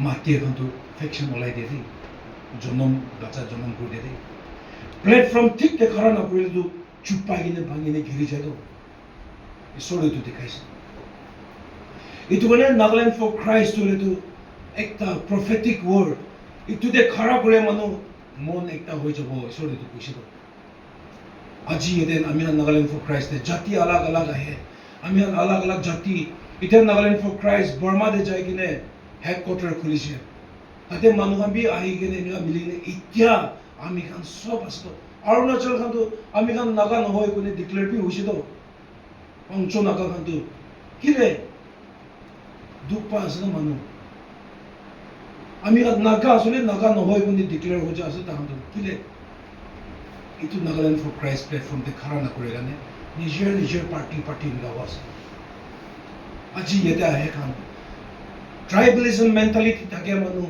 মাতি এখনটো ফেকশ্যন ওলাই দিয়ে দেই বাচ্চা জনম কৰি দিয়ে দেই প্লেটফৰ্ম ঠিক দেখা নকৰিলেতো চুপ পাই কিনে ভাঙিনে ঘিৰি যায় তো ঈশ্বৰ এইটো দেখাইছে এইটো কাৰণে নাগালেণ্ড ফৰ খ্ৰাইষ্ট হ'লেতো একটা প্ৰফেটিক ৱৰ্ড এইটোতে খাৰা কৰে মানুহ মন একটা হৈ যাব ঈশ্বৰ এইটো কৈছে তো আজি এদিন আমি নাগালেণ্ড ফৰ খ্ৰাইষ্ট জাতি আলাগ আলাগ আহে আমি আলাগ আলাগ জাতি এতিয়া নাগালেণ্ড ফৰ খ্ৰাইষ্ট বৰ্মাতে যাই কিনে হেডকোৱাৰ্টাৰ খুলিছে তাতে মানুহ আমি আহি কিনে এনেকুৱা মিলি কিনে এতিয়া আমি খান চব আছো অৰুণাচল খানতো আমি খান নাগা নহয় কোনে ডিক্লেয়াৰ বি হৈছে তো অংশ নাগা খানতো কিলে দুখ পাই আছে না মানুহ আমি নাগা আসলে নাগা নহয় কোনে ডিক্লেয়াৰ হৈ আছে তাহাঁতো কিলে এইটো নাগালেণ্ড ফৰ খ্ৰাইষ্ট প্লেটফৰ্মতে খাৰা নকৰে কাৰণে নিজৰ পাৰ্টি মিলাব আছে আজি ইয়াতে আহে খান ট্ৰাইবেলিজম মেণ্টেলিটি থাকে মানুহ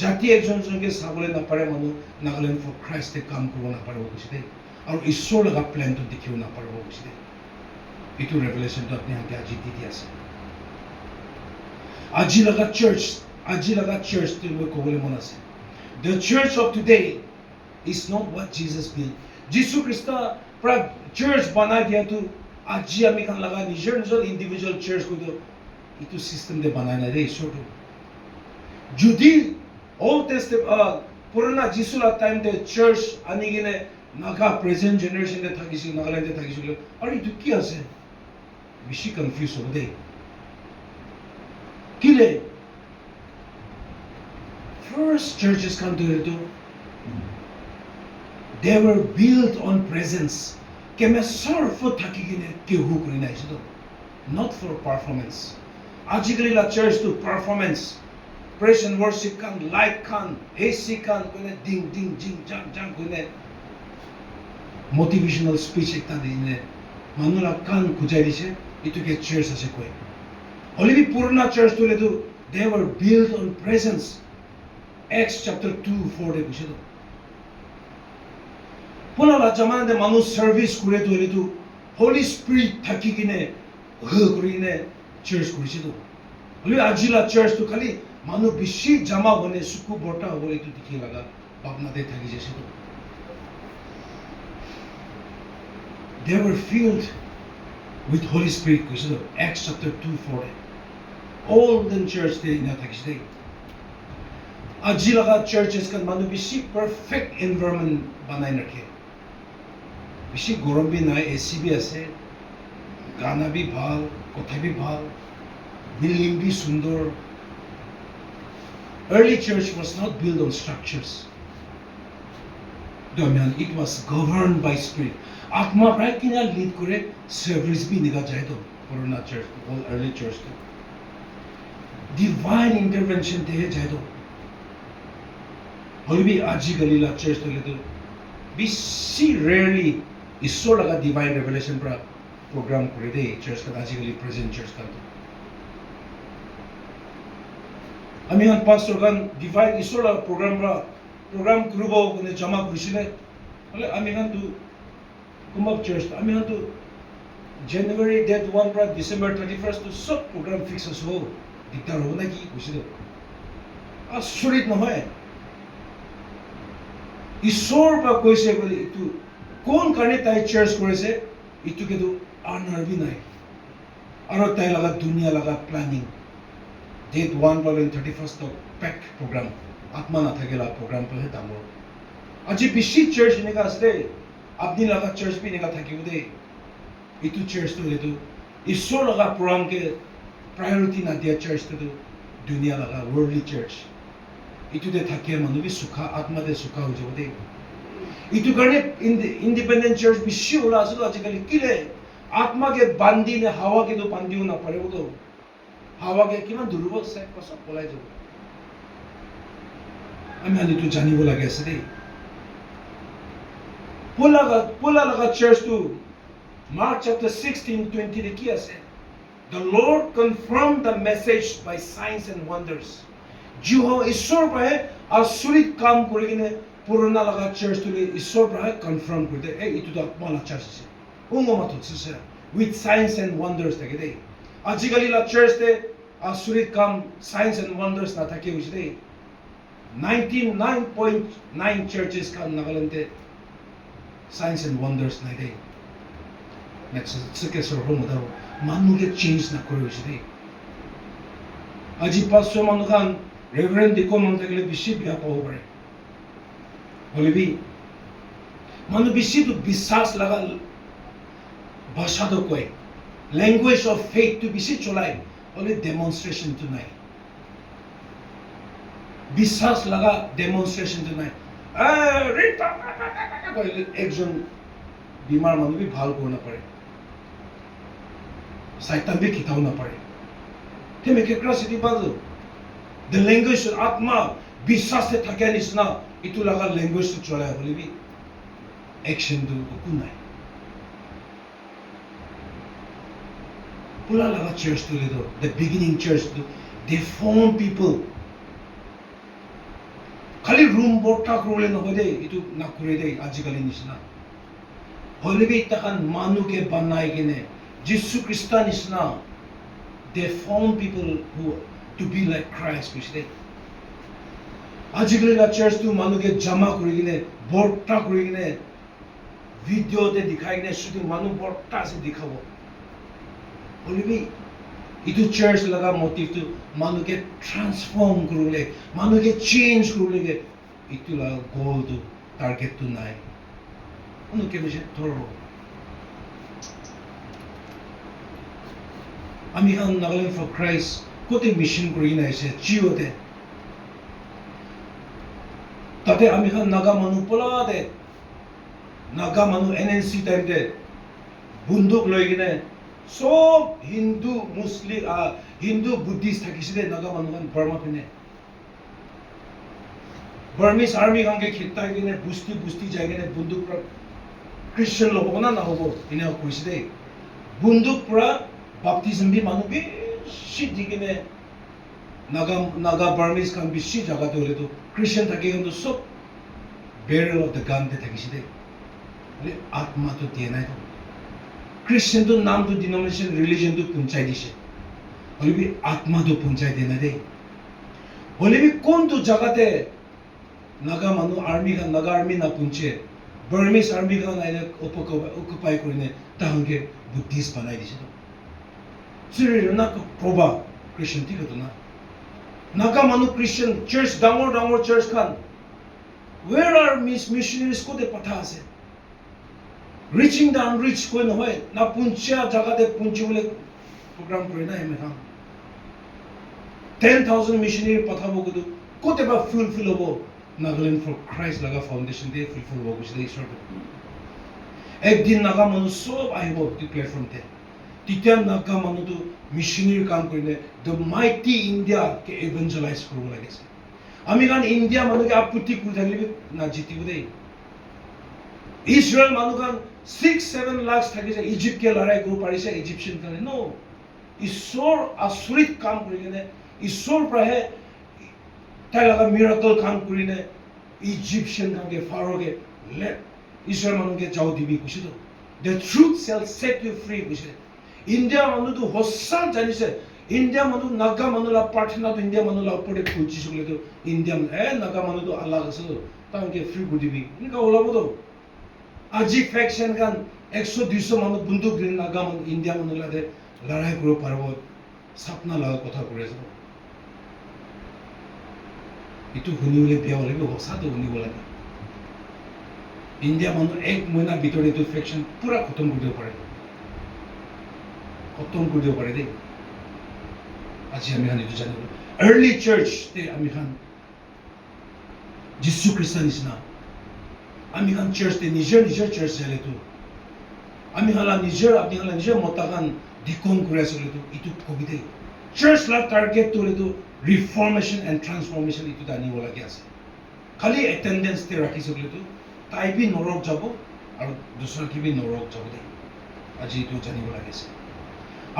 জাতি একজনকে চাবলৈ নাপাৰে মানুহ নাগালেণ্ড ফৰ খ্ৰাইষ্টে কাম কৰিব নাপাৰিব কৈছে দেই আৰু ঈশ্বৰ লগা প্লেনটো দেখিব নাপাৰিব কৈছে দেই এইটো ৰেভেলেশ্যনটো আপুনি আজি দি আছে আজি লগা চাৰ্চটো মই ক'বলৈ মন আছে the church of today is not what Jesus build যীশু খ্ৰীষ্ট পৰা চাৰ্চ বনাই দিয়াটো আজি আমি খান লগা নিজৰ ইণ্ডিভিজুৱেল চাৰ্চ কৰি এইটো চিষ্টেম দে বনাই নাই দেই ঈশ্বৰটো যদি Old Testament পুৰণা যিছুৰ টাইমতে চাৰ্চ আনি কিনে নাগা প্ৰেজেণ্ট জেনেৰেশ্যনতে থাকিছিল নাগালেণ্ডতে থাকিছিল আৰু এইটো কি আছে বেছি কনফিউজ হ'ব দেই কিলে ফাৰ্ষ্ট চাৰ্চেছ খানটো এইটো they were built on presence কেমে চাৰ্ফত থাকি কিনে কেহু কৰি নাইছিল not for performance আজিকালি লা চাৰ্চটো performance praise and worship kan light kan AC kan kone ding ding jing jang jang kone motivational speech ekta dine manula kan khujai dise itu ke church ase koi only purna church to ledu they were built on presence Acts chapter 2:4 de kuise do puna la jamana de manu service kure to ledu holy spirit thaki kine kurine church kurise do only ajila church to khali মানুহ বেছি জমা হলে সুকু বৰ্তা হ'ব এইটো দেখি লগা ভাৱনাতে থাকি যাইছে they were filled with Holy Spirit কৈছে Acts chapter 2:4 olden church দে না থাকিছে দেই আজি লগা চাৰ্চেছ kan মানুহ বেছি পাৰফেক্ট এনভাইৰনমেন্ট বনাই ৰাখে বেছি গৰম বি নাই AC বি আছে গানা বি ভাল কথা বি ভাল বিল্ডিং বি সুন্দৰ Early church was not built on structures. It was governed by spirit. Atma prakina lead kore service bhi niga jaye to Corona church, all early church to. Divine intervention de jaye to. Holbi aji galila church to le to. We see rarely ishor laga divine revelation pra program kore de church ka aji gali present church ka to. আমি এখন পাস্টৰ গান divine ঈশ্বৰৰ programme কৰিব কোনে জমা কৰিছিলে হ'লে আমি এখনতো কুম্ভক চাৰ্চ আমি এখনতো জানুৱাৰী ডেট 1 পৰা ডিচেম্বৰ 31 তো চব প্ৰগ্ৰাম ফিক্স আছে হ'ব দিগদাৰ হ'ব নেকি কৈছিলে আচৰিত নহয় ঈশ্বৰ পৰা কৈছে বুলি এইটো কোন কাৰণে তাই চাৰ্চ কৰিছে এইটো কিন্তু আনাৰ বি নাই আৰু তাই লগা দুনিয়া লগা planning Date 1 by 31st to packed program. Atma na thagela program to he tamor. Aji bishi church nega asle. Apni laga church bhi nega thakiu de. Itu church to letu. Ishor laga program ke priority na dia church to dunia laga worldly church. ইটোতে থাকে মানুহে সুখা আত্মাতে সুখা হৈ যাব দেই ইটো কাৰণে independent search বেছি ওলা আছিলো আজিকালি কিলে আত্মাকে বান্ধিনে হাৱাকেতো বান্ধিও নাপাৰিবতো হাৱাকে কিমান দুৰ্বল চেক চব পলাই যাব আমি এইটো জানিব লাগে আছে দেই পোলা লগা চাৰ্চটো Mark chapter 16:20 কি আছে The Lord confirmed the message by signs and wonders যিহ ঈশ্বৰ পাহে আচৰিত কাম কৰি কিনে পুৰণা লগা চাৰ্চটোলে ঈশ্বৰ পাহে কনফাৰ্ম কৰি দিয়ে এই ইটোতো আত্মালা চাৰ্চ আছে মাথত আছে with signs and wonders থাকে দেই আজিকালি লা চাৰ্চতে আচৰিত কাম signs and wonders নাথাকে হৈছে দেই 99.9 churches kan Nagalante signs and wonders নাই দেই next second room দাও মানুহে চেঞ্জ না কৰি হৈছে দেই আজি 500 মানুহ খান ৰেভাৰেণ্ড ডিকন মন থাকিলে বেছি বিয়া পাব পাৰে হলিবি মানুহ বেছিটো বিশ্বাস লগা ভাষাটো কয় ল্যাঙ্গুয়েজ অফ ফেথ টু বেছি চলাই হলে ডেমনস্ট্রেশনটো নাই বিশ্বাস লগা ডেমনস্ট্রেশনটো নাই একজন বিমাৰ মানুহ ভাল কৰিব নাপাৰে Saitan भी खिताव ना पड़े थे मैं क्या सिटी बाजू the language आत्मा विश्वास से थके निस्ना इतु लगा language तो चला है बोली भी action दो कुन है पुला लगा church तो ले दो the beginning church तो they form people खाली room बोटा करोले ना होदे इतु ना करे दे आजकल निस्ना बोली भी तकन मानु के बनाए के ने Jesus Christa nisna they form people who to be like Christ বুঝতে আজিকালি la church tu মানুকে জামা কৰি কিনে বৰ্তা কৰি কিনে ভিডিওতে দেখাই কিনে শুধু মানুহ বৰ্তা আছে দেখাব বলিবি ইটো চাৰ্চ লগা মোটিভ তো মানুকে ট্ৰান্সফৰ্ম কৰিলে মানুকে চেঞ্জ কৰিলে ইটো লগা গোল তো টাৰ্গেট তো নাই মানুকে বুঝে ধৰো আমি han Nagaland for Christ কোতে মিশন কৰি নাইছে জিওতে তাতে আমি han নাগা মানুহ পলাতে নাগা মানুহ এনএনসি টাইমতে বন্দুক লৈ কিনে সব হিন্দু মুসলিম হিন্দু বুদ্ধিষ্ট থাকিছিলে নাগা মানুহ বৰ্মা পিনে বাৰ্মিজ আৰ্মি গংগে খিতাই কিনে বুস্তি যাই কিনে বন্দুক খ্ৰীষ্টিয়ান ল'ব না নহ'ব এনে কৈছিলে বন্দুক পৰা Baptism भी मानो भी shit दिखने नागा बर्मीज कान भी shit जगह तो ले तो Christian थके हम तो सब barrel of the gun ते थकी सीधे ले आत्मा तो देना है तो Christian तो नाम तो denomination religion तो पुंचाई दिशे होले भी आत्मा तो पुंचाई देना दे होले भी कौन तो जगह ते नागा मानो आर्मी का नागा आर्मी ना पुंचे बर्मीज आर्मी का ना इन्हें occupy करने ताहंगे बुद्धिस्ट बनाई दिशे तो Siri na proba Christian ti kato na Naka manu Christian church dangor church kan Where are missionaries ko de patase Reaching the unreached ko na hoy na puncha jaga de punchi bole program kore na heme ha 10,000 missionary pathabo ko ko te ba fulfill hobo Nagaland for Christ laga foundation de fulfill hobo kuch de sort ek din naga manu sob aibo ti platform te Titya naga manu to missionary কাম কৰিলে the mighty India ke evangelize কৰিব লাগিছে আমি গান India মানুহে আপত্তি কৰি থাকিলে না জিতিব দেই ইজৰাইল মানুহ গান 6-7 লাখ থাকিছে ইজিপ্টকে লৰাই কৰিব পাৰিছে ইজিপচিয়ান কাৰণে নো ঈশ্বৰ আচৰিত কাম কৰি কিনে ঈশ্বৰ প্ৰাহে তাই লগা মিৰাকল কাম কৰিলে ইজিপচিয়ান কামকে ফাৰোকে ইজৰাইল মানুহকে যাও দিবি কৈছে তো the truth shall set you free কৈছে India manu to hossa janise India manu naga manu la partner to India manu la upode puchi sule to India naga manu to alag aso tanke free gudibi inka olabo to aji faction kan 100-200 manu bunduk din naga manu India manu la de larai koro parbo sapna la kotha kore aso itu hunibole biya hole bi hossa to hunibole lage India manu ek mohina bitore to faction pura khatam kori pare খতম কৰি দিব পাৰে দেই আজি আমি হান এইটো জানিব early church তে আমি হান যিশু খ্ৰীষ্টৰ নিচিনা আমি খান চাৰ্চ নিজৰ চাৰ্চ চালেতো আমি খালা নিজৰ মতাখান ডিকন কৰি আছিলো এইটো কবিতে চাৰ্চ লা টাৰ্গেট তোলেতো ৰিফৰ্মেশ্যন এণ্ড ট্ৰান্সফৰ্মেশ্যন এইটো আনিব লাগে আছে খালি এটেণ্ডেঞ্চ তে ৰাখিছো বুলিতো তাই বি নৰক যাব আৰু দুসৰা কি বি নৰক যাব দে আজি এইটো জানিব লাগিছে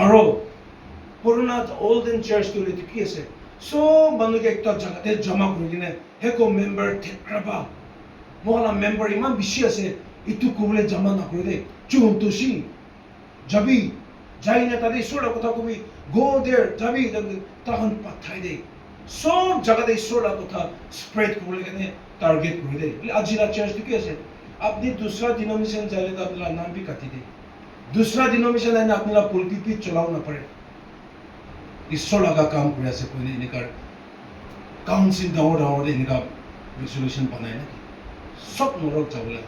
আৰু পুৰণাত অল্ডেন চাৰ্চ তোলেতো কি আছে সব মানুহকে একটা জায়গাতে জমা কৰি কিনে হেকো মেম্বাৰ থেক্ৰাবা মহলা মেম্বাৰ ইমান বেছি আছে ইটো কবলে জমা নকৰে দে চুনতুসি যাবি যাই না তাদের ঈশ্বরের কথা কবি গো দেয়ার যাবি তখন পাঠাই দে সব জায়গাতে ঈশ্বরের কথা স্প্রেড করলে কেন টার্গেট করে দে আজিরা চার্চ কি আছে আপনি दूसरा डिनोमिनेशन जाले तो अपना नाम भी काटी दे दूसरा डिनोमिनेशन है ना अपना पुलपी चलाओ ना पड़े ईश्वर लगा काम करे से कोई नहीं निकाल काउंसिल दावर दे निकाल रेजोल्यूशन बनाए ना सब नरक जाबले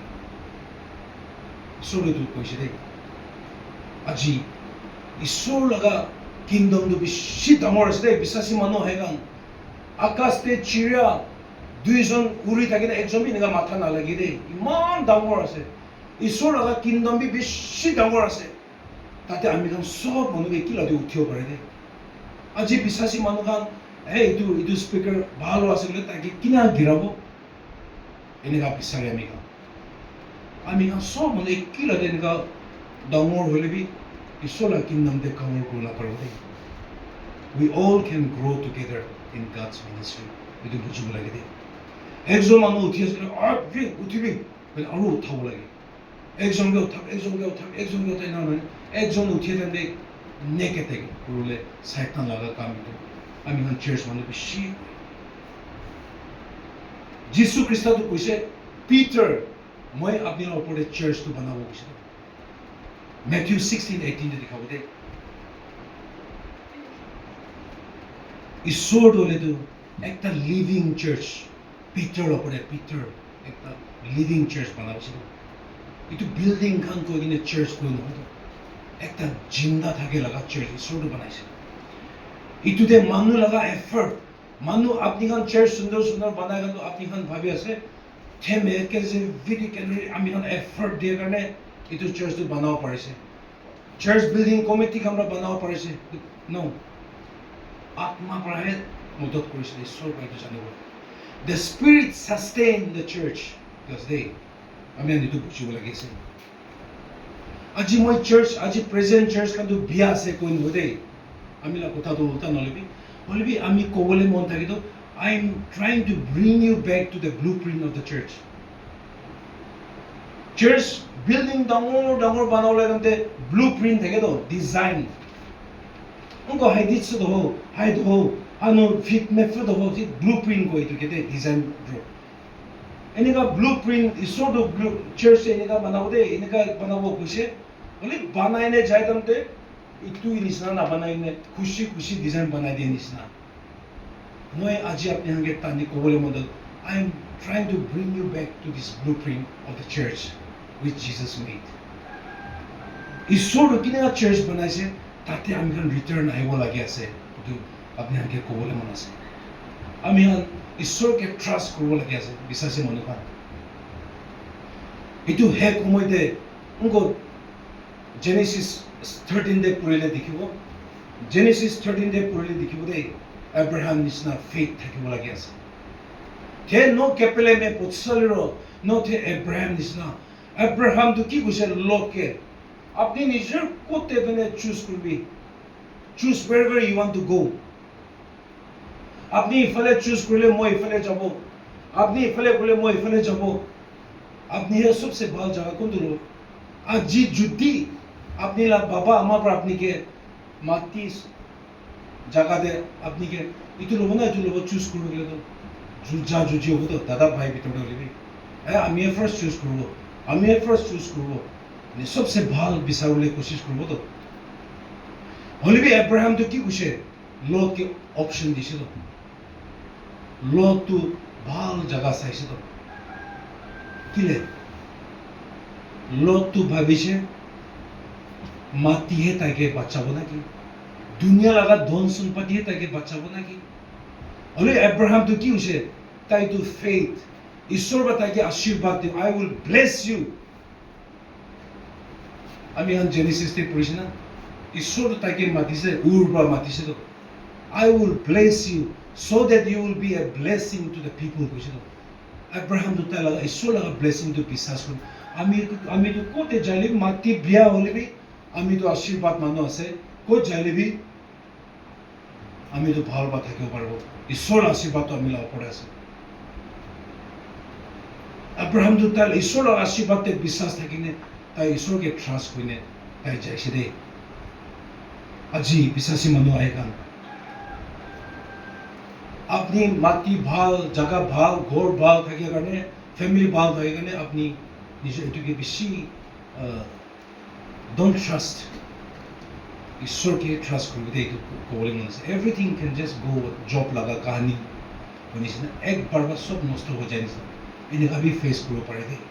ईश्वर तो कोई से दे আজি ঈশ্বৰ লগা কিংডমটো বেছি ডাঙৰ আছে দেই বিশ্বাসী মানুহ হেগান আকাশতে চিৰা দুইজন উৰি থাকিলে একজন এনেকুৱা মাথা নালাগি দেই ইমান ডাঙৰ আছে ঈশ্বৰ লগা কিংডম বেছি ডাঙৰ আছে তাতে আমি সব মানুহে কি লাগে উঠিব পাৰে দেই আজি বিশ্বাসী মানুহ খান এইটো স্পিকাৰ ভাল আছে বোলে তাকে কিনা গিৰাব এনেকুৱা বিচাৰে আমি সব মানুহে কি লাগে এনেকুৱা ডাঙৰ হ'লে বি ঈশ্বৰৰ কিংডমতে কামৰ কৰিব নাপাৰোঁ দেই we all can grow together in God's ministry এইটো বুজিব লাগে দেই একজন মানুহ উঠি আছে উঠিবি আৰু উঠাব লাগে একজনকে উঠাই নহয় একজন উঠিয়ে তেন্তে নেকেতে কৰিলে চাইতান লগা কাম এইটো আমি চাৰ্চ মানুহ বেছি যীশু খ্ৰীষ্টটো কৈছে পিটাৰ মই আপোনাৰ ওপৰতে চাৰ্চটো বনাব বিচাৰোঁ Matthew 16:18 दिखाओ दे ঈশ্বৰ দলেতো একটা লিভিং চার্চ পিটার ওপরে পিটার একটা লিভিং চার্চ বানাইছিল এইটো বিল্ডিং খান কৈ কিনে চার্চ কই নহয় একটা জিন্দা থাকে লাগা চার্চ ঈশ্বৰটো বানাইছে এইটোতে মানুহ লগা এফৰ্ট মানুহ আপনি খান চাৰ্চ সুন্দৰ বনাই কিন্তু আপনি খান ভাবি আছে থেমে কে যে ভিডি কেনে আমি খান এফৰ্ট দিয়ে কাৰণে এইটো চাৰ্চটো বনাব পাৰিছে চাৰ্চ বিল্ডিং কমিটি আমৰা বনাব পাৰিছে ন আত্মা পৰাহে মদত কৰিছে ঈশ্বৰ পাইটো জানিব the spirit sustain the church because they আমি এইটো বুজিব লাগিছে আজি মই চাৰ্চ আজি প্ৰেজেন্ট চাৰ্চ কিন্তু বিয়া আছে কৈ নহয় দেই আমি কথাটো উল্টা নলবি আমি ক'বলৈ মন থাকিতো I am trying to bring you back to the blueprint of the church church building ডাঙৰ বানাবলে গতে ব্লুপ্ৰিন্ট থাকে তো ডিজাইন উনকো হাইদিছ তো হাই তো আনো ফিট মেফ তো ব্লুপ্ৰিন্ট কই তো কেতে ডিজাইন ড্ৰ এনেকা ব্লুপ্ৰিন্ট ঈশ্বৰ তো চাৰ্চ এনেকা বানাব কৈছে বলি বানাইনে যায় তমতে ইটো নিচিনা না বানাইনে খুশি ডিজাইন বানাই দিয়ে নিচিনা মই আজি আপনি হাগে টানি ক'বলৈ মন I am trying to bring you back to this blueprint of the church which Jesus made. ঈশ্বৰ কিনা চাৰ্চ বনাইছে তাতে আমি ৰিটাৰ্ণ আহিব লাগে আছে এইটো আপনি হাগে ক'বলৈ মন আছে আমি ঈশ্বৰকে ট্ৰাষ্ট কৰিব লাগে আছে বিশ্বাসী মানুহখন এইটো শেষ সময়তে জেনেচিছ 13 দে পঢ়িলে দেখিব জেনেচিছ 13 দে পঢ়িলে দেখিব দেই এব্ৰাহাম নিচিনা ফেইথ থাকিব লাগে আছে थे नो केपेले में पुत्सलिरो नो थे अब्राहम निसना अब्राहम तो की कुछ लोग के अपनी निजर को ते बने चूज करबी choose wherever you want to go अपनी इफले चूज करले मो इफले जाबो अपनी इफले करले मो इफले जाबो अपनी है सबसे बाल जगह कौन दो आज जी जुद्दी अपनी ला बाबा अम्मा पर अपनी के माती जगह दे अपनी के इतु लोग ना इतु लोग चूज करोगे तो जुजी हो तो दादा भाई भी थोड़े लेबी আমি ফার্স্ট চুজ করব सबसे ভাল বিচারলে কোশিশ করব তো হলিবি আব্রাহাম তো কি কইছে লট কে অপশন দিছিল লট তো ভাল জায়গা চাইছে তো কিলে লট তো ভাবিছে মাটিহে তাকে বাঁচাবো নাকি দুনিয়া লাগা ধন সম্পত্তিহে তাকে বাঁচাবো নাকি হলে আব্রাহাম তো কি হইছে তাই তো ফেথ ঈশ্বৰ বা তাকে আশীৰ্বাদ দিম I will bless you আমি এখন জেনেসিসতে পঢ়িছে না ঈশ্বৰ তাকে মাতিছে উৰ পৰা মাতিছে তো I will bless you so that you will be a blessing to the people কৈছে তো Abraham তো তাই লগা ঈশ্বৰ লগা ব্লেসিং তো বিশ্বাস কৰোঁ আমি তো কোতে যাইলে মাটি বিয়া হলে বি আমি তো আশীৰ্বাদ মানুহ আছে ক'ত যাইলে বি আমি তো ভাল বা থাকিব পাৰিব ঈশ্বৰৰ আশীৰ্বাদটো আমি লাভ কৰি আছে Abraham তো তাই ঈশ্বৰৰ আশীৰ্বাদতে বিশ্বাস থাকিনে তাই ঈশ্বৰকে ট্ৰাষ্ট কৰিনে তাই যাইছে দে আজি বিশ্বাসী মানুহ আহে কান আপনি মাটি ভাল জাগা ভাল ঘৰ ভাল থাকিৰ কাৰণে ফেমিলি ভাল থাকিৰ কাৰণে আপনি নিজৰ এটুকে বেছি don't trust ঈশ্বৰকে ট্ৰাষ্ট কৰিব দে এইটো ক'বলৈ মন আছে এভৰিথিং কেন জাষ্ট গো জব লগা কাহিনী শুনিছে না একবাৰ বা চব নষ্ট হৈ যায় নিচিনা এনেকুৱা আমি ফেচ কৰিব পাৰে দেই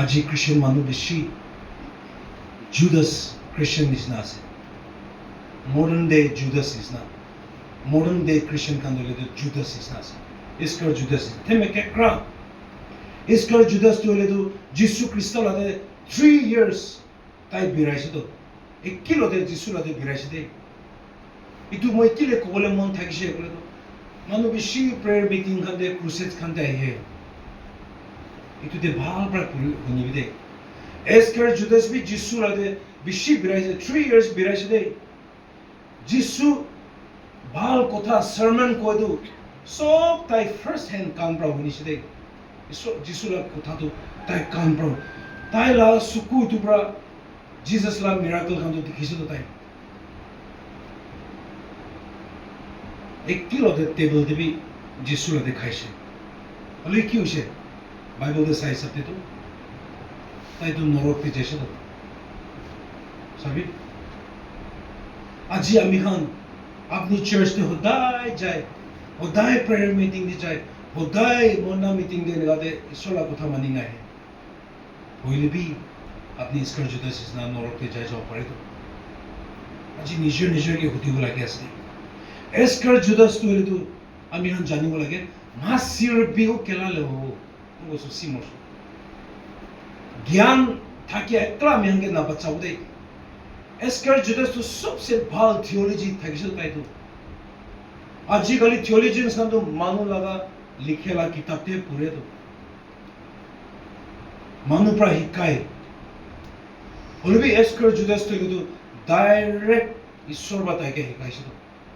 আজি খ্ৰীষ্টিয়ান মানুহ বেছি জুদাস খ্ৰীষ্টিয়ান নিচিনা আছে মডাৰ্ণ ডে জুদাস নিচিনা মডাৰ্ণ ডে খ্ৰীষ্টিয়ান কান্দলে জুদাস নিচিনা আছে ইস্কাৰ জুদাস থেমে কেকৰা ইস্কাৰ জুদাসটো হ'লেতো যীশু খ্ৰীষ্টৰ লাতে 3 years তাই বিৰাইছে তো একিলতে যীশু লাতে বিৰাইছে দেই এইটো মই কিলে ক'বলৈ মন থাকিছে ক'লেতো মানুহ বেছি প্ৰেয়াৰ মিটিং খান্তে ক্ৰুচেড খান্তে আহে এইটোতে ভাল পৰা শুনিবি দেই এস্কাৰ জুদাস বি যীশু লাতে বেছি বিৰাইছে 3 years বিৰাইছে দেই যীশু ভাল কথা চাৰ্মন কৈতো সব তাই ফাৰ্ষ্ট হেণ্ড কাণ পৰা শুনিছে দেই যীশু লাগ কথাটো তাই কাণ পৰা তাই লা চকুটোৰ পৰা Jesus la miracle kan to dekhise to tai ek kilo de table de bi Jesus la dekhaise ale ki hoise bible de sai sabte to tai to norok te jaise to sabi aji ami khan apni church te hodai jai hodai prayer meeting de jai hodai mona meeting de lagate isola kotha mani ngai hoile bi আপনি ইস্কাৰ জুদাস নিচিনা নৰকতে যাই যাব পাৰে তো আজি নিজকে সুধিব লাগে আছে ইস্কাৰ জুদাসটো হ'লেতো আমি এখন জানিব লাগে মাছিৰ বিহু কেলালে হ'ব কৈছোঁ চিমৰ জ্ঞান থাকি একলা আমি এনেকৈ নাবাচাব দেই ইস্কাৰ জুদাসটো চবচে ভাল থিয়লজি থাকিছিল তাইতো আজিকালি থিয়লজি নিচিনাটো মানুহ লগা লিখেলা কিতাপতে পঢ়েতো মানুহ পৰা শিকায় অলবি এস্কাৰ জুদাসটো কিন্তু ডাইৰেক্ট ঈশ্বৰ বা তাইকে শিকাইছিল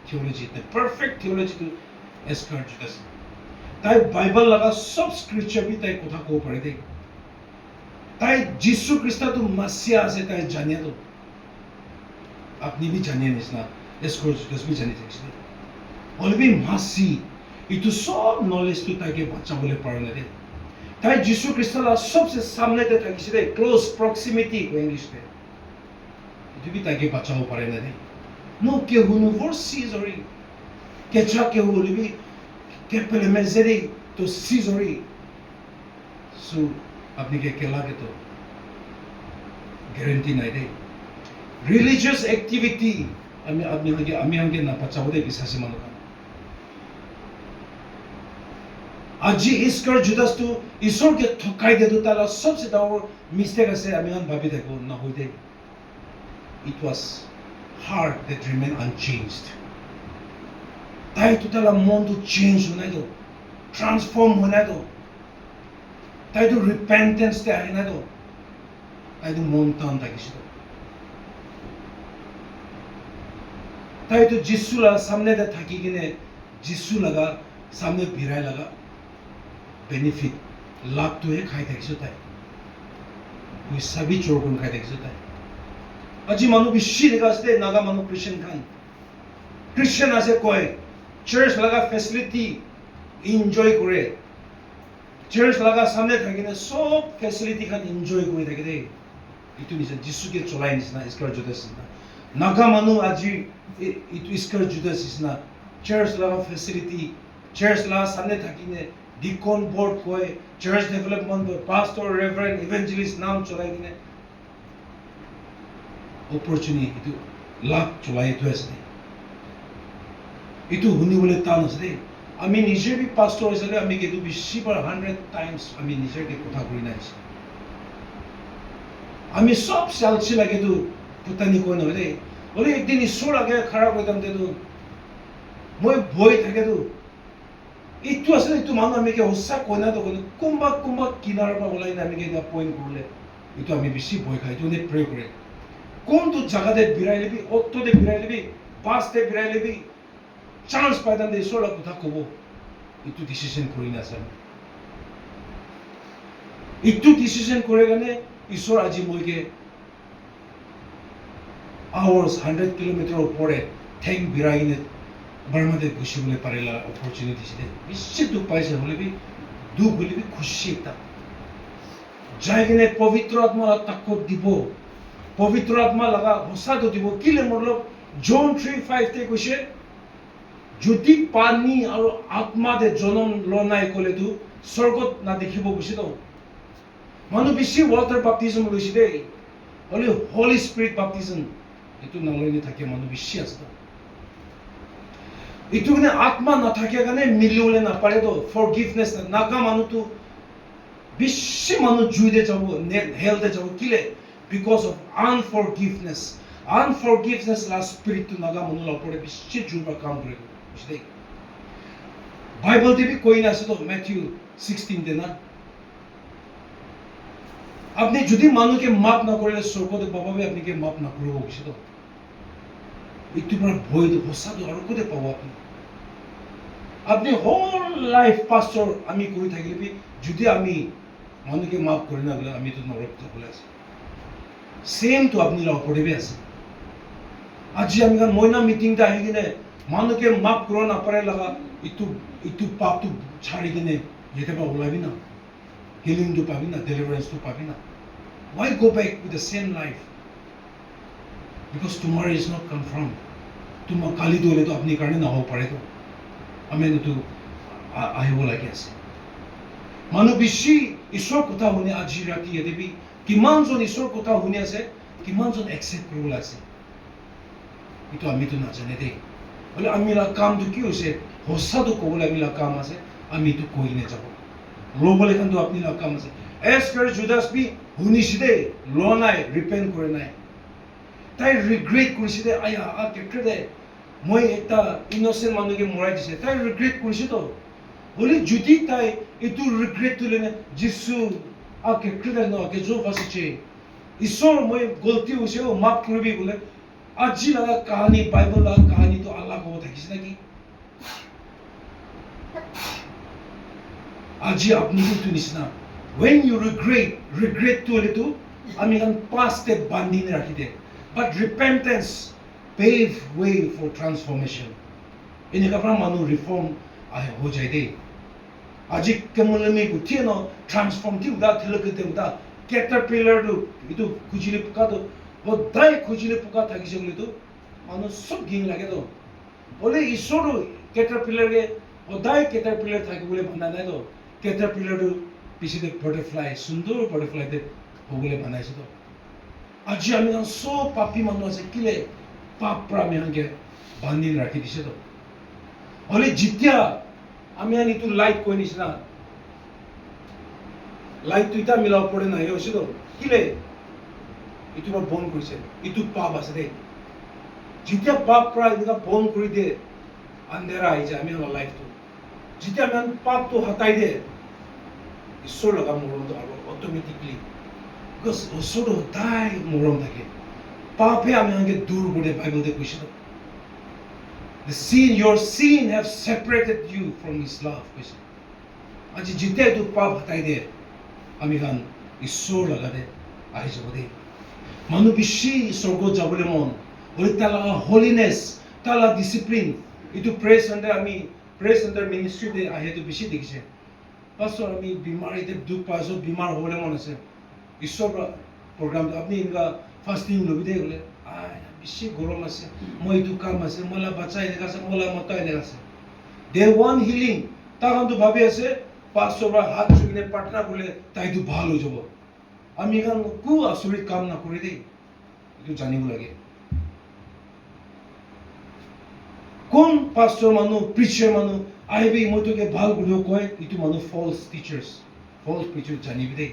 থিয়লজি পাৰফেক্ট থিয়লজিটো এস্কাৰ জুদাস তাই বাইবেল লগা সব স্ক্ৰিপচাৰ বি তাই কথা ক'ব পাৰে দেই তাই যীশু খ্ৰীষ্টটো মাছিয়া আছে তাই জানিয়াতো আপনি বি জানিয়ে নিচিনা এস্কাৰ জুদাস বি জানি থাকিছিল অলবি মাছি এইটো সব নলেজটো তাইকে বাচাবলৈ পৰা নাই দেই তাই যীশু খ্ৰীষ্টৰ সবচে সামনেতে থাকিছে দেই ক্লোজ প্ৰক্সিমিটি ইংলিশতে এইটো বি তাইকে বাচাব পাৰে না দেই নো কে হুনো ফৰ সিজৰি কেচা কে হুলিবি কে পেলে মেজেৰি তো সিজৰি সো আপনি কে কেলাকে তো গ্যাৰান্টি নাই দেই ৰিলিজিয়াস অ্যাক্টিভিটি আমি আগে না বাচাব দেই বিশ্বাসী মানুহ আজি ইস্কাৰ জুদাসটো ঈশ্বৰকে ঠকাই দিয়াটো তাৰ সবচে ডাঙৰ মিষ্টেক আছে আমি ভাবি থাকো নহয় দেই it was heart that remained unchanged তাই তো তাৰ মনটো চেঞ্জ হোৱা নাই তো ট্ৰান্সফৰ্ম হোৱা নাই তো তাইতো ৰিপেন্টেন্সতে আহে নাই তো তাইতো মন টান থাকিছে তো তাইতো যীশু লগা সামনেতে থাকি কিনে যীশু লগা সামনে বিৰাই লগা বেনিফিট লাভটোহে খাই থাকিছো তাই পইচা বি চোৰ কৰি খাই থাকিছো তাই আজি মানুহ বেছি দেখা আছে নাগা মানুহ খ্ৰীষ্টিয়ান আছে কয় চাৰ্চ লগা ফেচিলিটি এনজয় কৰে চাৰ্চ লগা সামনে থাকিলে সব ফেচিলিটি খান এনজয় কৰি থাকে দেই এইটো নিচিনা যীশুকে চলাই নিচিনা ইস্কাৰ জুদাস নিচিনা নাগা মানুহ আজি এইটো ইস্কাৰ জুদাস নিচিনা চাৰ্চ লগা ফেচিলিটি চাৰ্চ লগা সামনে থাকিলে ডিকন বোর্ড কয় চার্চ ডেভেলপমেন্ট পাস্টর রেভারেন্ড ইভেঞ্জেলিস্ট নাম চলাই কিনে অপরচুনিটি লাভ চলাই থৈ আছে এইটো শুনিবলৈ টান আছে দেই আমি নিজে বি পাষ্টৰ হিচাপে আমি কিন্তু বেছি বাৰ 100 টাইমছ আমি নিজে কথা কৰি নাইছোঁ আমি সব চালছি লাগেতো পুতানি কৈ নহয় দেই বলে একদিন ঈশ্বৰ আগে খাৰা কৰি যাম তেতো মই ভয় থাকেতো এইটো আছে এইটো মানুহ আমি সঁচা কৈ না তো কোনোবা কোনোবা কিনাৰৰ পৰা ওলাই না আমি পইণ্ট কৰিলে এইটো আমি বেছি ভয় খাই এইটো প্ৰে কৰে কোনটো জাগাতে বিৰাই লবি অটোতে বিৰাই লবি বাছতে বিৰাই লবি চান্স পাই যাম ঈশ্বৰৰ কথা ক'ব এইটো ডিচিশ্যন কৰি নাচাম এইটো ডিচিশ্যন কৰে কাৰণে ঈশ্বৰ আজি মইকে আৱাৰ্ছ 100 কিলোমিটাৰ ওপৰে ঠেং বিৰাই কিনে বাৰ্মাতে গুচিবলৈ পাৰিলা অপৰচুনিটি দিছিলে বেছি দুখ পাইছে হ'লে বি দুখ হ'লে বি খুচি এটা যাই কিনে পবিত্ৰ আত্মা তাক দিব পবিত্ৰ আত্মা লগা সঁচাটো দিব কিলে মোৰ লগ জন 3:5 কৈছে যদি পানী আৰু আত্মাতে জনম লোৱা নাই ক'লেতো স্বৰ্গত নাদেখিব গৈছে তো মানুহ বেছি ৱাটাৰ বাপ্তিজম লৈছে দেই হ'লে হলি স্পিৰিট বাপ্তিজম এইটো নলৈ নাথাকে মানুহ বেছি আছে এইটো মানে আত্মা নাথাকে কাৰণে মিলিবলৈ নাপাৰে তো ফৰগিভনেছ নাগা মানুহটো বেছি মানুহ জুইতে যাব হেলতে যাব কিলে বিকজ অফ আনফৰগিভনেছ লা স্পিৰিটটো নাগা মানুহ লগতে বেছি জুইৰ কাম কৰিব দেই বাইবেলতে বি কৈ নাছে তো মেথিউ 16 না আপনি যদি মানুষকে মাফ না করলে স্বর্গতে পাবে আপনাকে মাফ না করব বুঝছে তো একটু পর ভয় তো সঁচাটো আর কোথায় পাবো আপনি হোল লাইফ পাস্টর আমি করে থাকলে যদি আমি মানুষকে মাফ করি না বলে আমি তো নরক যাবলে আছে সেম তো আপনি পড়ে আছে আজি আমি মইনা মিটিংটা আহি কিনে মানুষকে মাফ করো না পারে লাগা একটু পাপটো ছাড়ি কিনে যেতে পা ওলাবি না healing to পাবি না deliverance to পাবি না why go back with the same life because tomorrow is not confirmed তোমার কালি দলে তো আপনি কারণে না হব পারে তো আমি তো আহিব লাগে আছে মানুহ বেছি ঈশ্বৰ কথা শুনি আজি ৰাতি ইয়াতে বি কিমানজন ঈশ্বৰ কথা শুনি আছে কিমানজন একচেপ্ট কৰিবলৈ আছে এইটো আমিতো নাজানে দেই বোলে আমি কামটো কি হৈছে সঁচাটো ক'বলৈ আমি কাম আছে আমি এইটো কৈ কিনে যাব ল'বলৈ কিন্তু আপুনি কাম আছে এজ কৰি জুদাছ বি শুনিছে দেই লোৱা নাই ৰিপেণ্ট কৰে নাই তাই ৰিগ্ৰেট কৰিছে দে আয়া কেপ্টে দে মই এটা ইন'চেণ্ট মানুহকে মৰাই দিছে তাই ৰিগ্ৰেট কৰিছে তো বোলে যদি তাই এইটো ৰিগ্ৰেটটো লৈ যিছু কেপ্টে দে নকে যো ফাঁচিছে ঈশ্বৰ মই গলতি হৈছে মাফ কৰিবি বোলে আজি লগা কাহানী বাইবেল লগা কাহানীটো আল্লাহ ক'ব থাকিছে নেকি আজি আপনি কিন্তু নিচিনা when you regret to হলেতো আমি এখন 5 step বান্ধি ৰাখি দে but repentance pave way for transformation এনেকা পৰা মানুহ ৰিফৰ্ম আহে হৈ যায় দেই আজি কেমন আমি গুঠিয়ে ন ট্ৰান্সফৰ্ম কি উদা থিলকে দেউতা কেটাৰপিলাৰটো এইটো খুজিলে পোকাটো সদায় খুজিলে পোকা থাকিছে বুলিতো মানুহ চব ঘিন লাগে তো বোলে ঈশ্বৰো কেটাৰপিলাৰকে সদায় কেটাৰপিলাৰ থাকিবলৈ বান্ধা নাই তো কেটাৰপিলাৰটো পিছতে বাটাৰফ্লাই সুন্দৰ বাটাৰফ্লাইতে হ'বলৈ বনাইছে তো আজি আমি চব পাপী মানুহ আছে কিলে পাপ পৰা আমি সেনেকে বান্ধি ৰাখি দিছে তো হ'লে যেতিয়া আমি এইটো লাইট কৈ নিচিনা লাইটটো এতিয়া মিলাব পৰে নাই হৈছে তো কিলে এইটো পৰা বন্ধ কৰিছে এইটো পাপ আছে দেই যেতিয়া পাপ পৰা এনেকুৱা বন্ধ কৰি দিয়ে আন্ধেৰা আহি যায় আমি আমাৰ লাইফটো যেতিয়া আমি পাপটো হটাই দিয়ে ঈশ্বৰ লগা মৰমটো আৰু অট'মেটিকলি বিকজ ঈশ্বৰটো সদায় মৰম থাকে পাপে আমি সেনেকৈ দূৰ কৰি বাইবেলতে কৈছে your sin have separated you from his love কৈছে আজি যেতিয়া এইটো পাপ হটাই দিয়ে আমি কাৰণ ঈশ্বৰ লগাতে আহি যাব দেই মানুহ বেছি স্বৰ্গত যাবলৈ মন হ'লে তাৰ লগা হলিনেছ তাৰ লগা ডিচিপ্লিন এইটো প্ৰে চেণ্টাৰ মিনিষ্ট্ৰীতে আহেটো বেছি দেখিছে পাছৰ আমি বিমাৰীতে দুখ পাইছোঁ বিমাৰ হ'বলৈ মন আছে ঈশ্বৰ প্ৰগ্ৰামটো আপুনি এনেকুৱা ফাষ্টিং ল'বি দেই বোলে বেছি গৰম আছে মই এইটো কাম আছে মোলা বাচ্চা এনেকুৱা আছে মোলা মতা এনেকুৱা আছে দে ওৱান হিলিং তাহাঁতো ভাবি আছে পাছৰ পৰা হাত চুই কিনে প্ৰাৰ্থনা কৰিলে তাইটো ভাল হৈ যাব আমি এখন একো আচৰিত কাম নকৰি দেই এইটো জানিব লাগে কোন pastor মানুহ preacher মানুহ আহিবি মই তোকে ভাল কৰিব কয় ইটো মানুহ false teachers false preachers জানিবি দেই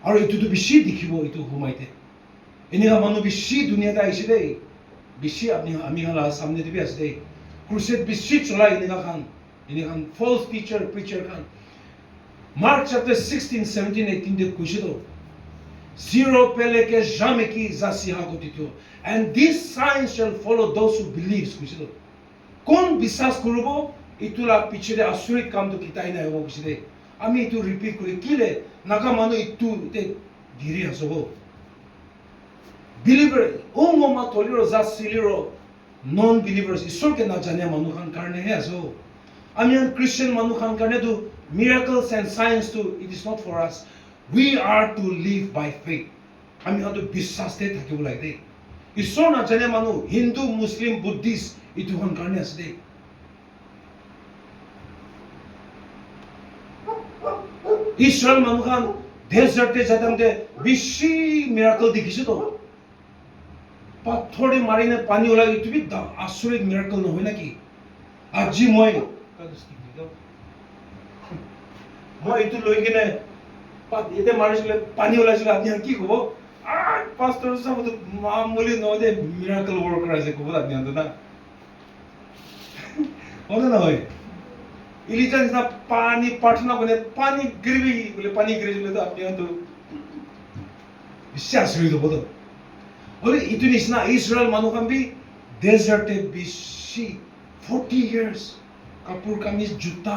আৰু ইটোতো বেছি দেখিব ইটো সোমাইতে এনেকা মানুহ বেছি দুনিয়াতে আহিছে দেই বেছি আমি হালা সামনে দিবি আছে দেই crusade বেছি চলাই এনেকা খান false teacher preacher খান Mark chapter 16 17 18 de কৈছে তো zero peleke jamais ki zasiha gotito and these signs shall follow those who believes কৈছে তো কোন বিশ্বাস করব ইতুলা পিছরে আশ্চর্য কাম তো কিতাই না হবো কৈছে আমি ইটো রিপিট করি কিলে নাকা মানুহ ইটো ধীরে আসব believer ও মমা তলিরো জাসিলিরো নন believers ঈশ্বরকে না জানে মানুহ খান কারণে হে আসো আমি ক্রিশ্চিয়ান মানুহ খান কারণে তো miracles and signs to it is not for us we are to live by faith আমি হয়তো বিশ্বাসতে থাকিব লাগে দেই ঈশ্বর না জানে মানুহ হিন্দু মুসলিম বুদ্ধিষ্ট ইটো খান কারণে আছে দেই ইসরায়েল মানুহ খান ডেজার্টে যাতে বেশি মিরাকল দেখিছে তো পাথরে মারিনে পানি ওলাই ইটো বি আচৰিত মিৰাকল নহয় নাকি আজি মই এইটো লৈ কিনে এতিয়া মাৰিছিলে পানী ওলাইছিলে আপুনি কি ক'ব পাষ্টৰ চাবতো মামুলি নহয় দে মিৰাকল ৱৰ্কাৰ আছে ক'ব আপুনি না হয় নহয় ইলিজা নিচিনা পানী প্ৰাৰ্থনা কৰে পানী গিৰিবি বোলে পানী গিৰিছিলে তো আপুনি হয়তো বিশ্বাস হৈ যাব তো বোলে ইটো নিচিনা ইজৰাইল মানুহখন বি ডেজাৰ্টে বেছি 40 years কাপোৰ কামিজ জোতা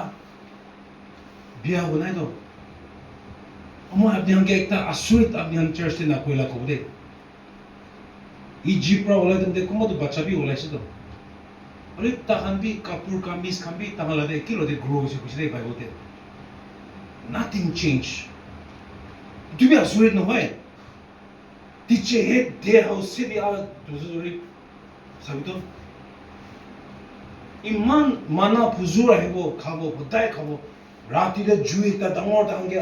বিয়া বনাই তো মই আপোনালোকে একটা আচৰিত আপোনালোক চাৰ্চতে নাকৰিলা ক'ব দেই ইজিপ্তৰ পৰা ওলাই তেন্তে কোনোবাতো বাচ্চা বি ওলাইছে তো আৰু তাহান বি কাপোৰ কামিজ খান বি তাহাঁতে কি লতে গ্ৰ' হৈছে কৈছে দেই বাইবলতে নাথিং চেঞ্জ এইটো বি আচৰিত নহয় টিচে হে দে হাউচে দি চাবিতো ইমান মানা ফুজুৰ আহিব খাব সদায় খাব ৰাতিতে জুই এটা ডাঙৰ ডাঙৰকে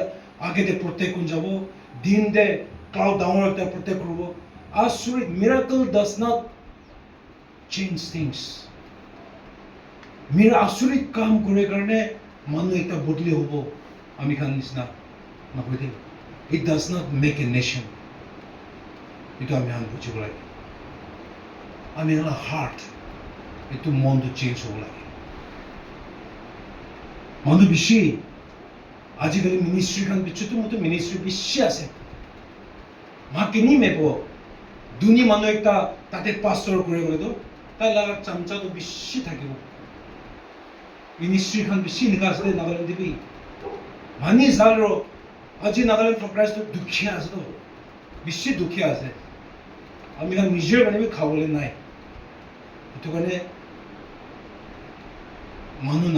আগেতে প্ৰত্যেক কোন যাব দিনতে ক্লাউড ডাঙৰ এটা প্ৰত্যেক কৰিব আচৰিত miracle does not change things আচৰিত কাম কৰে কাৰণে মানুহ এটা বদলি হ'ব আমি খান নিচিনা নহয় দেই it does not make a nation এইটো আমি বুজিব লাগে আমি হাৰ্ট এইটো মনটো চেঞ্জ হ'ব লাগে মানুহ বেছি আজিকালি মিনিষ্ট্ৰি খান পিছতো মতো মিনিষ্ট্ৰি বেছি আছে মাকিনি মেপ দুনি মানুহ একটা তাতে পাষ্টৰ কৰি গ'লেতো তাই লগা চামচাটো বেছি থাকিব মিনিষ্ট্ৰি খান বেছি এনেকা আছে নাগালেণ্ড দিবি মানি জাল ৰ আজি নাগালেণ্ড ফকৰাইজটো দুখীয়া আছে তো বেছি দুখীয়া আছে আমি খান নিজৰ কাৰণে খাবলৈ নাই সেইটো কাৰণে মানুহ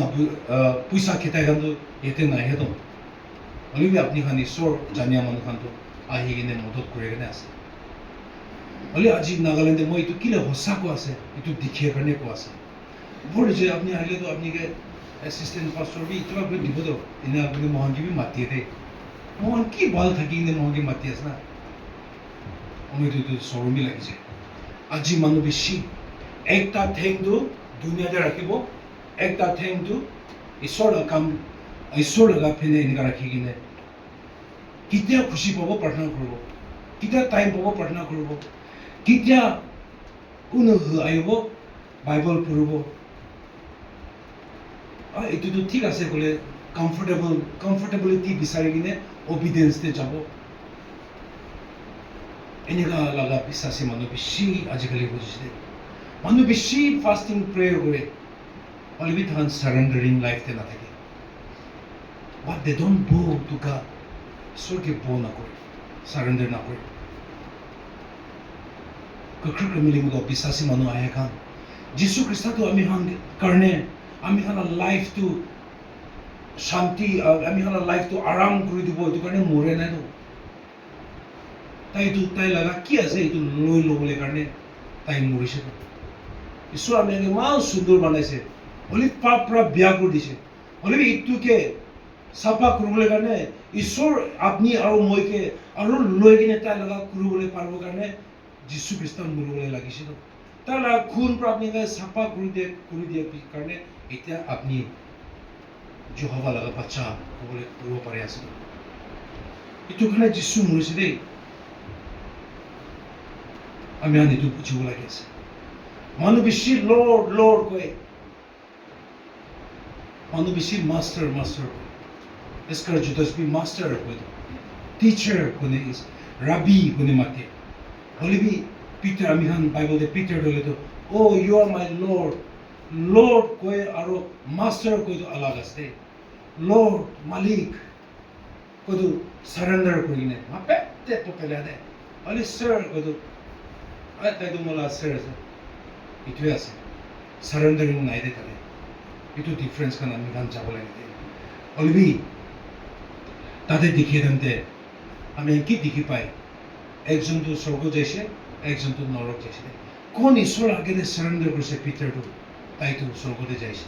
পইচা খেতাই খানটো ইয়াতে নাহে তো হ'লেও আপুনি খান ঈশ্বৰ জানিয়া মানুহ খানটো আহি কিনে মদত কৰি কিনে আছে হ'লে আজি নাগালেণ্ডে মই এইটো কিলে সঁচা কোৱা আছে এইটো দেখিয়ে কাৰণে কোৱা আছে বৰ যে আপুনি আহিলেতো আপুনিকে এছিষ্টেণ্ট পাষ্টৰ বি কিবা কৰি দিব দিয়ক এনে আপুনি মহানকি বি মাতিয়ে দেই মহান কি ভাল থাকি কিনে মহানকি মাতি আছে না মইতো এইটো চৰমি লাগিছে আজি মানুহ বেছি একটা ঠেংটো দুনিয়াতে ৰাখিব একটা ঠেংটো ঈশ্বৰ লগা ফেনে এনেকুৱা ৰাখি কিনে কেতিয়া খুচি পাব প্ৰাৰ্থনা কৰিব কেতিয়া টাইম পাব প্ৰাৰ্থনা কৰিব কেতিয়া কোনো আহিব বাইবল পঢ়িব এইটোতো ঠিক আছে ক'লে কমফৰ্টেবিলিটি বিচাৰি কিনে অবিডিয়েঞ্চতে যাব এনেকুৱা লগা বিশ্বাসী মানুহ বেছি আজিকালি বুজিছে মানুহ বেছি ফাষ্টিং প্ৰেয়াৰ কৰে অলৰেডি তাহান চাৰেণ্ডাৰিং লাইফতে নাথাকে বাট দে ডোণ্ট ব' টু গড ঈশ্বৰকে ব' নকৰে চাৰেণ্ডাৰ নকৰে কৃষ্ণ মিলিমুখ বিশ্বাসী মানুহ আহে খান যীশু খ্ৰীষ্টটো আমি কাৰণে আমি লাইফটো শান্তি আমি লাইফটো আৰাম কৰি দিব এইটো কাৰণে মৰে নাই তাই লগা কি আছে এইটো লৈ ল'বলৈ কাৰণে তাই মৰিছে ঈশ্বৰ আমি ইমান সুন্দৰ বনাইছে হ'লে পাপ পৰা বিয়া কৰি দিছে হ'লে এইটোকে চাফা কৰিবলৈ কাৰণে ঈশ্বৰ আপুনি আৰু মইকে আৰু লৈ কিনে তাই লগা কৰিবলৈ পাৰিবৰ কাৰণে যীশু খ্ৰীষ্টক মৰিবলৈ লাগিছিল তাহলে খুন পৰা আপুনি চাফা কৰি দিয়ে কাৰণে এতিয়া আপুনি জহবা লগা বাচ্চা ক'বলৈ কৰিব পাৰে আছে এইটো কাৰণে যিচু মৰিছে দেই আমি এইটো বুজিব লাগি আছে মানুহ বেছি লৰ্ড লৰ্ড কয় মানুহ বেছি মাষ্টাৰ মাষ্টাৰ কয় इसका जुदास भी मास्टर कोई तो टीचर कोने इस रबी कोने माते होली भी पीटर अमीहान बाइबल दे पीटर डोले तो oh you are my Lord Lord कोई आरो मास्टर कोई तो अलग अस्ते लॉर्ड मालिक कोई तो सरेंडर कोई ने मापे ते तो पहले दे होली सर कोई तो आता तो मला सर से इतु ऐसे सरेंडरिंग नहीं दे तले इतु डिफरेंस का नाम गान चावल है होली भी তাদের দেখিয়ে দেনতে আমি কি দেখি পাই একজন তো স্বর্গ যাইছে একজন তো নরক যাইছে কোন ঈশ্বর আগে সারেন্ডার করেছে পিটারটো তাই তো স্বর্গতে যাইছে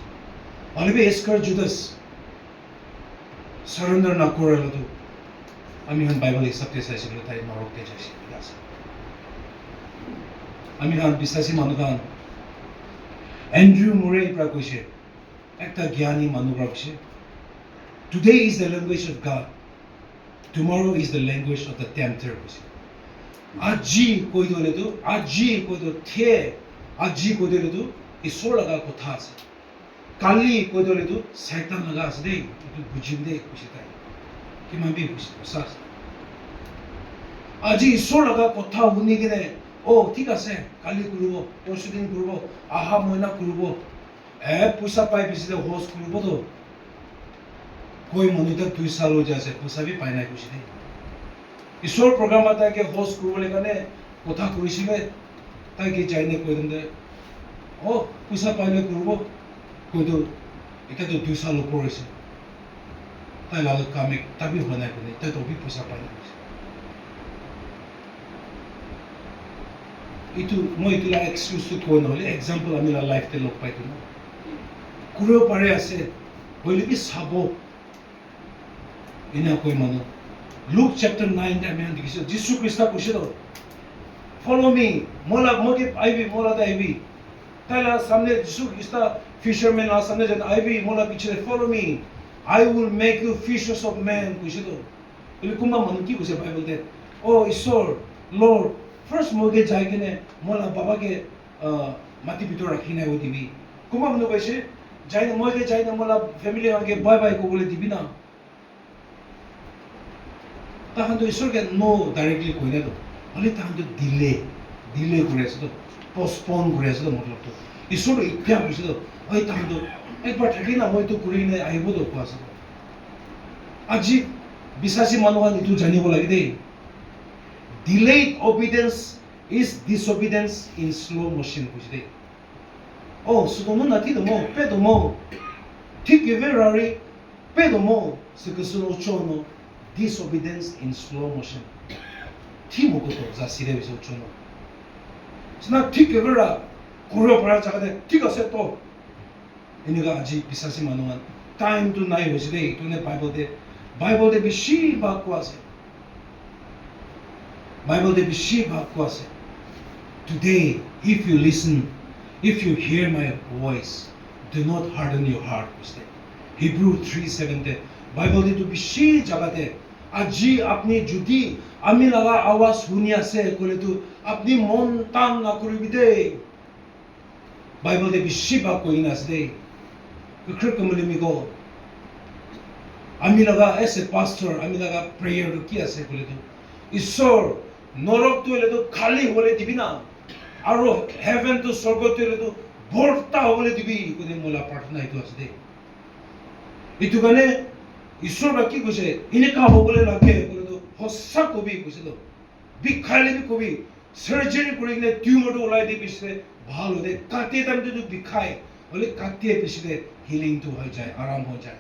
অলবে এসকার জুদাস সারেন্ডার না করলে তো আমি হান বাইবেল হিসাবে চাইছিল তাই নরকতে যাইছে আমি হান বিশ্বাসী মানুহ গান এন্ড্রিউ মুরে পৰা কৈছে একটা জ্ঞানী মানুহ পৰা কৈছে Today is the language of God. Tomorrow is the language of the tempter. Aji koi dole to, aji koi do the, aji koi dole to, isor laga kotha ase. Kali koi dole to, Satan laga ase dei, itu bujim dei kusi tai. Kiman bi kusi sas. Aji isor laga kotha huni kine, oh thik ase, kali kurubo, porshudin kurubo, aha moina kurubo, pusa pai biside host kurubo to. कोई मनुष्य 2 साल हो जाए पैसा भी पाई ना कुछ नहीं ईश्वर प्रोग्राम आता है कि होस्ट करबले কাৰণে কথা কৰিছিলে তাই কি যাইনে কৈ দন্দে ও পইচা পাইলে করব কইতো এটা তো 2 সাল উপর হইছে তাই লাল কামে তাবি হনা কোনে তাই তো भी পইচা পাই না ইটো মই ইটোলা এক্সকিউজ তো কোন হলে एग्जांपल আমি লাইফ তে লগ পাইতো না কৰিব পাৰে আছে হইলে কি সাবো इन्हें कोई मानो लूक चैप्टर 9 में हमने देखिए जिसु क्रिस्ता कुछ तो फॉलो मी मोला मोके आईवी मोला दा आईवी ताला सामने जिसु क्रिस्ता फिशरमैन ला सामने जन आईवी मोला पीछे follow me I will make you fishers of man कुछ तो इले कुमा मन की कुछ बाइबल दे ओ ईश्वर लॉर्ड फर्स्ट मोगे जाके ने मोला बाबा के माटी भीतर रखिना हो दिबी कुमा मन कैसे जाइने मोगे जाइने मोला फैमिली आगे बाय बाय को बोले दिबी ना তাহান তো ঈশ্বরকে নো ডাইরেক্টলি কই না তো হলে তাহান তো ডিলে করে আছে তো পোস্টপোন করে আছে তো মতলব তো ঈশ্বর ইচ্ছা কইছে তো ওই তাহান তো একবার থাকি না মই তো করি না আইব তো কোৱা আছে আজি বিশ্বাসী মানুহ ইটো জানিব লাগে দেই delayed obedience is disobedience in slow motion কইছে দেই ও সুদমো নাতি দমো পেদমো ঠিক এভেরারি পেদমো সেকসনো চনো disobedience in slow motion. Timo ko to za sire biso chono. Sina tik evera kuro para jagade tik ase to. Iniga aji bisasi manuan time to nai hoside itune Bible de bishi ba ko ase. Bible de bishi ba ko ase. Today if you listen, if you hear my voice, do not harden your heart. Hebrew 3:7 Bible de to bishi jagade আজি আপনি যদি আমি লাগা আওয়াজ শুনি আছে কলে তো আপনি মন টান না করিবি দে বাইবেল দে বেশি ভাগ কই না আছে দে ক্রিক কমলি মিগো আমি লাগা এস এ পাস্টর আমি লাগা প্রেয়ার কি আছে কলে তো ঈশ্বর নরক তো এলে তো খালি হলে দিবি না আর হেভেন তো স্বর্গ তো এলে তো ভর্তা হলে দিবি কোনে মোলা প্রার্থনা ইতো আছে দে ইতো গানে ঈশ্বর বা কি কৈছে এনেকা হবলৈ লাগে বলে তো হসা কবি কৈছে তো বিখাইলে বি কবি সার্জারি কৰি কিনে টিউমাৰটো ওলাই দি পিছে ভাল হৈ যায় কাটিয়ে টাইমটো যদি বিখায় হলে কাটিয়ে পিছে হিলিংটো হৈ যায় আৰাম হৈ যায়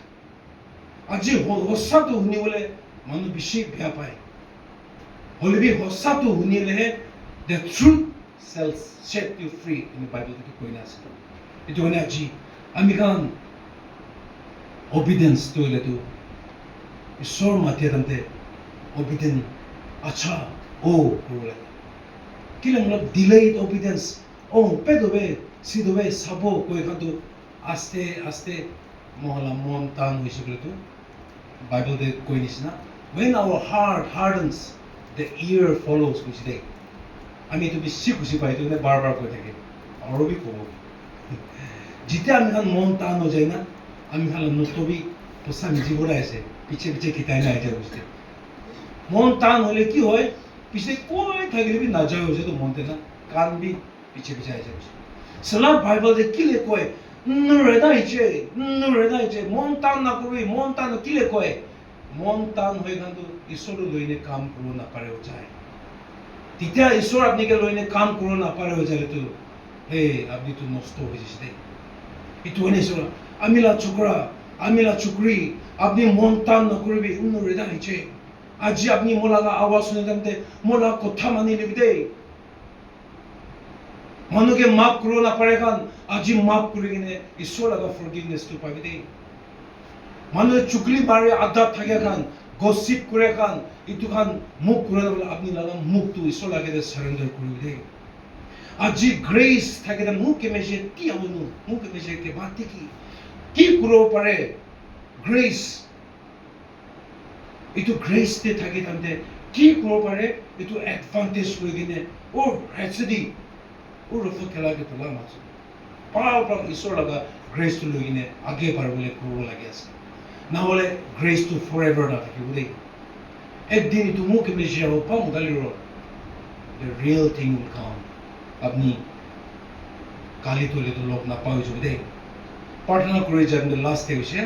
আজি হসাটো শুনিবলৈ মানুহ বেছি বেয়া পায় হলে B হসাটো শুনিলেহে the truth shall set you free in the Bible to কৈ না আছে এইটো মানে আজি আমি কান obedience to leto ঈশ্বর মাথিয়ে দন্তে obedient আচ্ছা ও করলে কি লাগলো ডিলেড obedience পেদবে সিদবে সাবো কই খান্তু আস্তে আস্তে মহলা মন টান হইছে বলে তো বাইবেল দে কই নিছিনা when our heart hardens the ear follows which they আমি তো বেশি খুশি পাই তো বারবার কই থাকে আরো বি কব জিতে আমি খান মন টান হয়ে যায় না আমি খান নতবি পোসা মিজি বড় আছে পিছে পিছে কিতাই না যায় বুঝতে মন টান হলে কি হয় পিছে কই থাকলে বি না যায় হয়ে তো মনতে না কান বি পিছে পিছে আয় যায় সালা বাইবেল দে কি লে কয় নরেদাইছে মন টান না করবি মন টান কি লে কয় মন টান হয়ে খান তো ঈশ্বর লইনে কাম করব না পারেও যায় তিতিয়া ঈশ্বর আপনাকে লইনে কাম করব না পারেও যায় তো হে আপনি তো নষ্ট হয়ে যাচ্ছে itu ini sura amila chukra amila chukri apni mon tan na kurbi unno reda hiche aji apni mola la awaz sune damte mola kotha mani libde manuke maaf kuro na pare kan aji maaf kurigine ishwar aga forgiveness to pabide manu chukli bare adha thake kan gossip kure kan itu kan muk kure na bola apni laga muk tu ishwar lage de surrender kuribide আজি grace থাকে না মুখে মেশে কি আমনু মুখে মেশে কে বাতি কি করো পারে গ্রেস এটু গ্রেস তে থাকে তাতে কি করো পারে এটু অ্যাডভান্টেজ করে গিনে ও রেসিডি ও রফ খেলাকে তোলা মাছ পাও পাও ঈশ্বর লাগা গ্রেস তো লগিনে আগে পার বলে করব লাগে আছে না হলে গ্রেস তো ফরএভার না থাকে বুঝে একদিন এটু মুখে মেশে হবে পাও দালিরো the real thing will come আপনি কালি তোলে তো লোক না পাওয়া যাবে দেখ প্রার্থনা করে যাবেন লাস্টে হইছে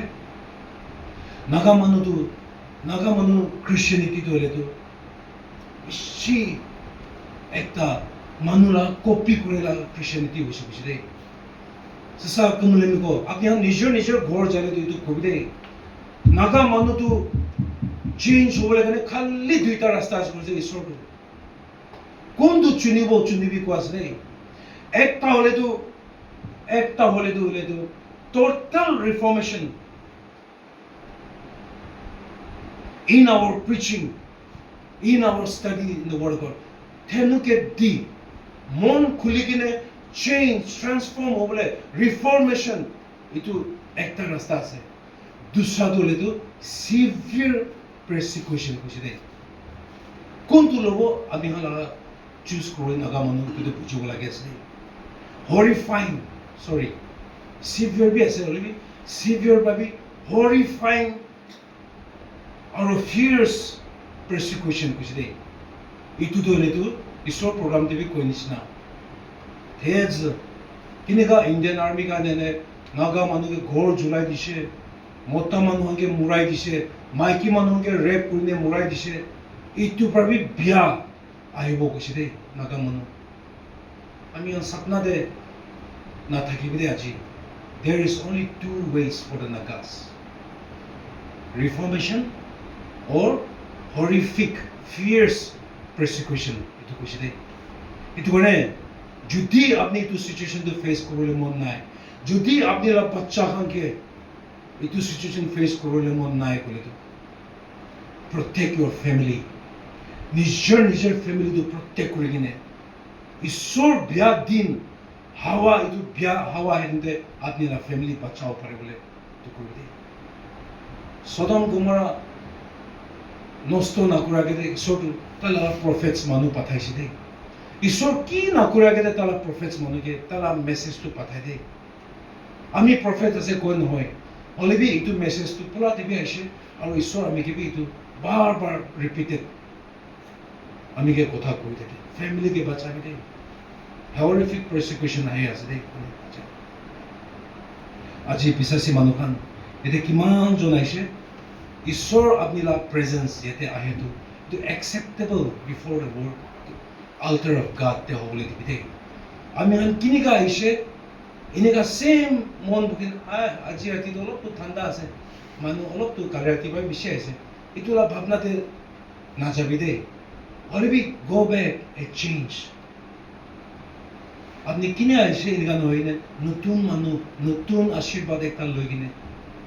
নাগা মানু ক্রিশ্চিয়ানিটি তোলে তো বেশি একটা মানুরা কপি করে লাগা ক্রিশ্চিয়ানিটি হইছে বুঝে দেখ সসা কমলে মিকো আপনি নিজের ঘর জানে তো কবি দেখ নাগা মানু তো চেঞ্জ হলে এখানে খালি দুইটা রাস্তা আছে বুঝে ঈশ্বর কোনটো চুনিবি কোয়াস নেই একটা হলে তো total reformation in our preaching in our study in the word of God থেনুকে দি মন খুলি কিনে চেঞ্জ ট্রান্সফর্ম হবলে রিফর্মেশন এটু একটা রাস্তা আছে দুসরা হলে তো সিভিয়ার persecution বুঝে দেয় কোনটো লব আমি হলা চুজ করে নাগা মানুহ কিন্তু বুঝিব লাগে আছে হৰিফাইং সৰি সিভিয়াৰ বি আছে অলৰেডি সিভিয়াৰ ভাবি হৰিফাইং আৰু ফিয়াৰ্ছ persecution কৈছে দেই এইটো দলেতো ঈশ্বৰ প্ৰগ্ৰাম দিবি কৈ নিচিনা তেজ কেনেকা ইণ্ডিয়ান আৰ্মি কাৰণে নাগা মানুহকে ঘৰ জ্বলাই দিছে মতা মানুহকে মুৰাই দিছে মাইকী মানুহকে ৰেপ কৰি মুৰাই দিছে এইটো ভাবি বিয়া আহিব কৈছে দেই নাগা মানুহ আমি সপনা দে নাথাকিবি দে আজি there is only two ways for the Nagas reformation or horrific fierce persecution itu কৈছে দেই itu মানে যদি আপনি এইটো সিচুয়েশন তো ফেস করলে মন নাই যদি আপনি লা বাচ্চা খানকে এইটো সিচুয়েশন ফেস করলে মন নাই কলে তো protect your family নিজের ফ্যামিলি তো প্রত্যেক করে কিনে ঈশ্বর বিয়া দিন হাওয়া এইটো বিয়া হাওয়া হেনতে আপনি না ফ্যামিলি বাঁচাও পারে বলে তো করে দে সদম গমরা নষ্ট না করা গেলে ঈশ্বর তালা প্রফেটস মানুষ পাঠাইছে দে ঈশ্বর কি না করা গেলে তালা প্রফেটস মানুষকে তালা মেসেজটো পাঠাই দে আমি প্রফেট আছে কৈ নহয় অলরেডি এইটো মেসেজটো পুরা দিবি আছে আৰু ঈশ্বর আমি কিবি এইটো বারবার রিপিটেড আমি কে কথা কৈ থাকে ফ্যামিলি কে বাঁচাবি দে হরিফিক persecution আহি আছে দে আজি পিছাসী মানুহখান এতে কিমান জনাইছে ঈশ্বৰ আপনি লা প্ৰেজেন্স ইয়াতে আহে তো acceptable before the word altar of God তে হবলে দিবি দে আমি হান কিনিকা আহিছে এনেকা সেম মন বুকিন আজি ৰাতি অলপ তো ঠাণ্ডা আছে মানুহ অলপ তো কালি ৰাতিপুৱাই বেছি আহিছে এইটো লা ভাৱনাতে নাযাবি দে already go back and change আপনি কিনে আহিছে এনেকা নহয় নে নতুন মানুহ নতুন আশীৰ্বাদ একটা লৈ কিনে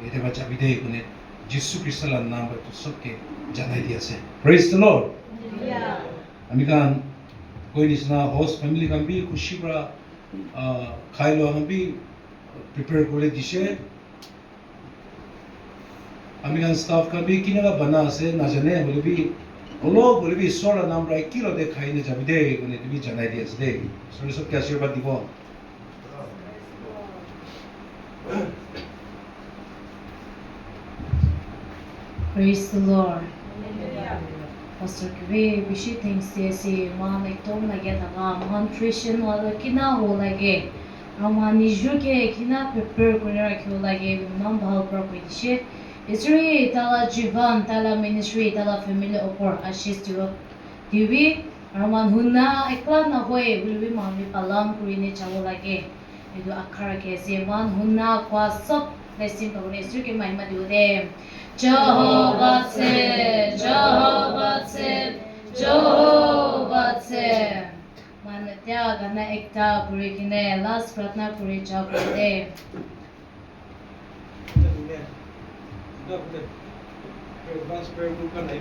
এতে বাঁচাবি দে কোনে যীশু খ্ৰীষ্টৰ নাম তো সবকে জানাই দি আছে praise the lord আমি কান কৈ নিচিনা হোষ্ট ফ্যামিলি কান বি খুশি পৰা খাই লোৱা আমি প্ৰিপেয়াৰ কৰি দিছে আমি কান ষ্টাফ কান বি কিনাকা বানা আছে নাজানে হলে বি অলপ হলে বি ঈশ্বৰৰ নাম ৰাই কি লতে খাই নে যাবি দেই মানে তুমি জনাই দি আছে দেই ঈশ্বৰে সবকে আশীৰ্বাদ দিব Praise the Lord. Pastor Kwe bishi thanks se man ekdom lage daga man Christian wala kina ho lage man niju ke kina prepare kori rakhiyo lage man bhal pra koi dishe Israel tala jivan tala ministry tala family opor ashis diwi man hunna ekla na hoy bulbi man bi palam kuri ne chawo lage edu akhara ke se man hunna kwa sab blessing pagone Israel ke mahima diu de Jehovah Tzeh, Jehovah Tzeh, Jehovah Tzeh. Manatya gana ekta puri kine last pratna puri cha kore. Advance prayer group ka na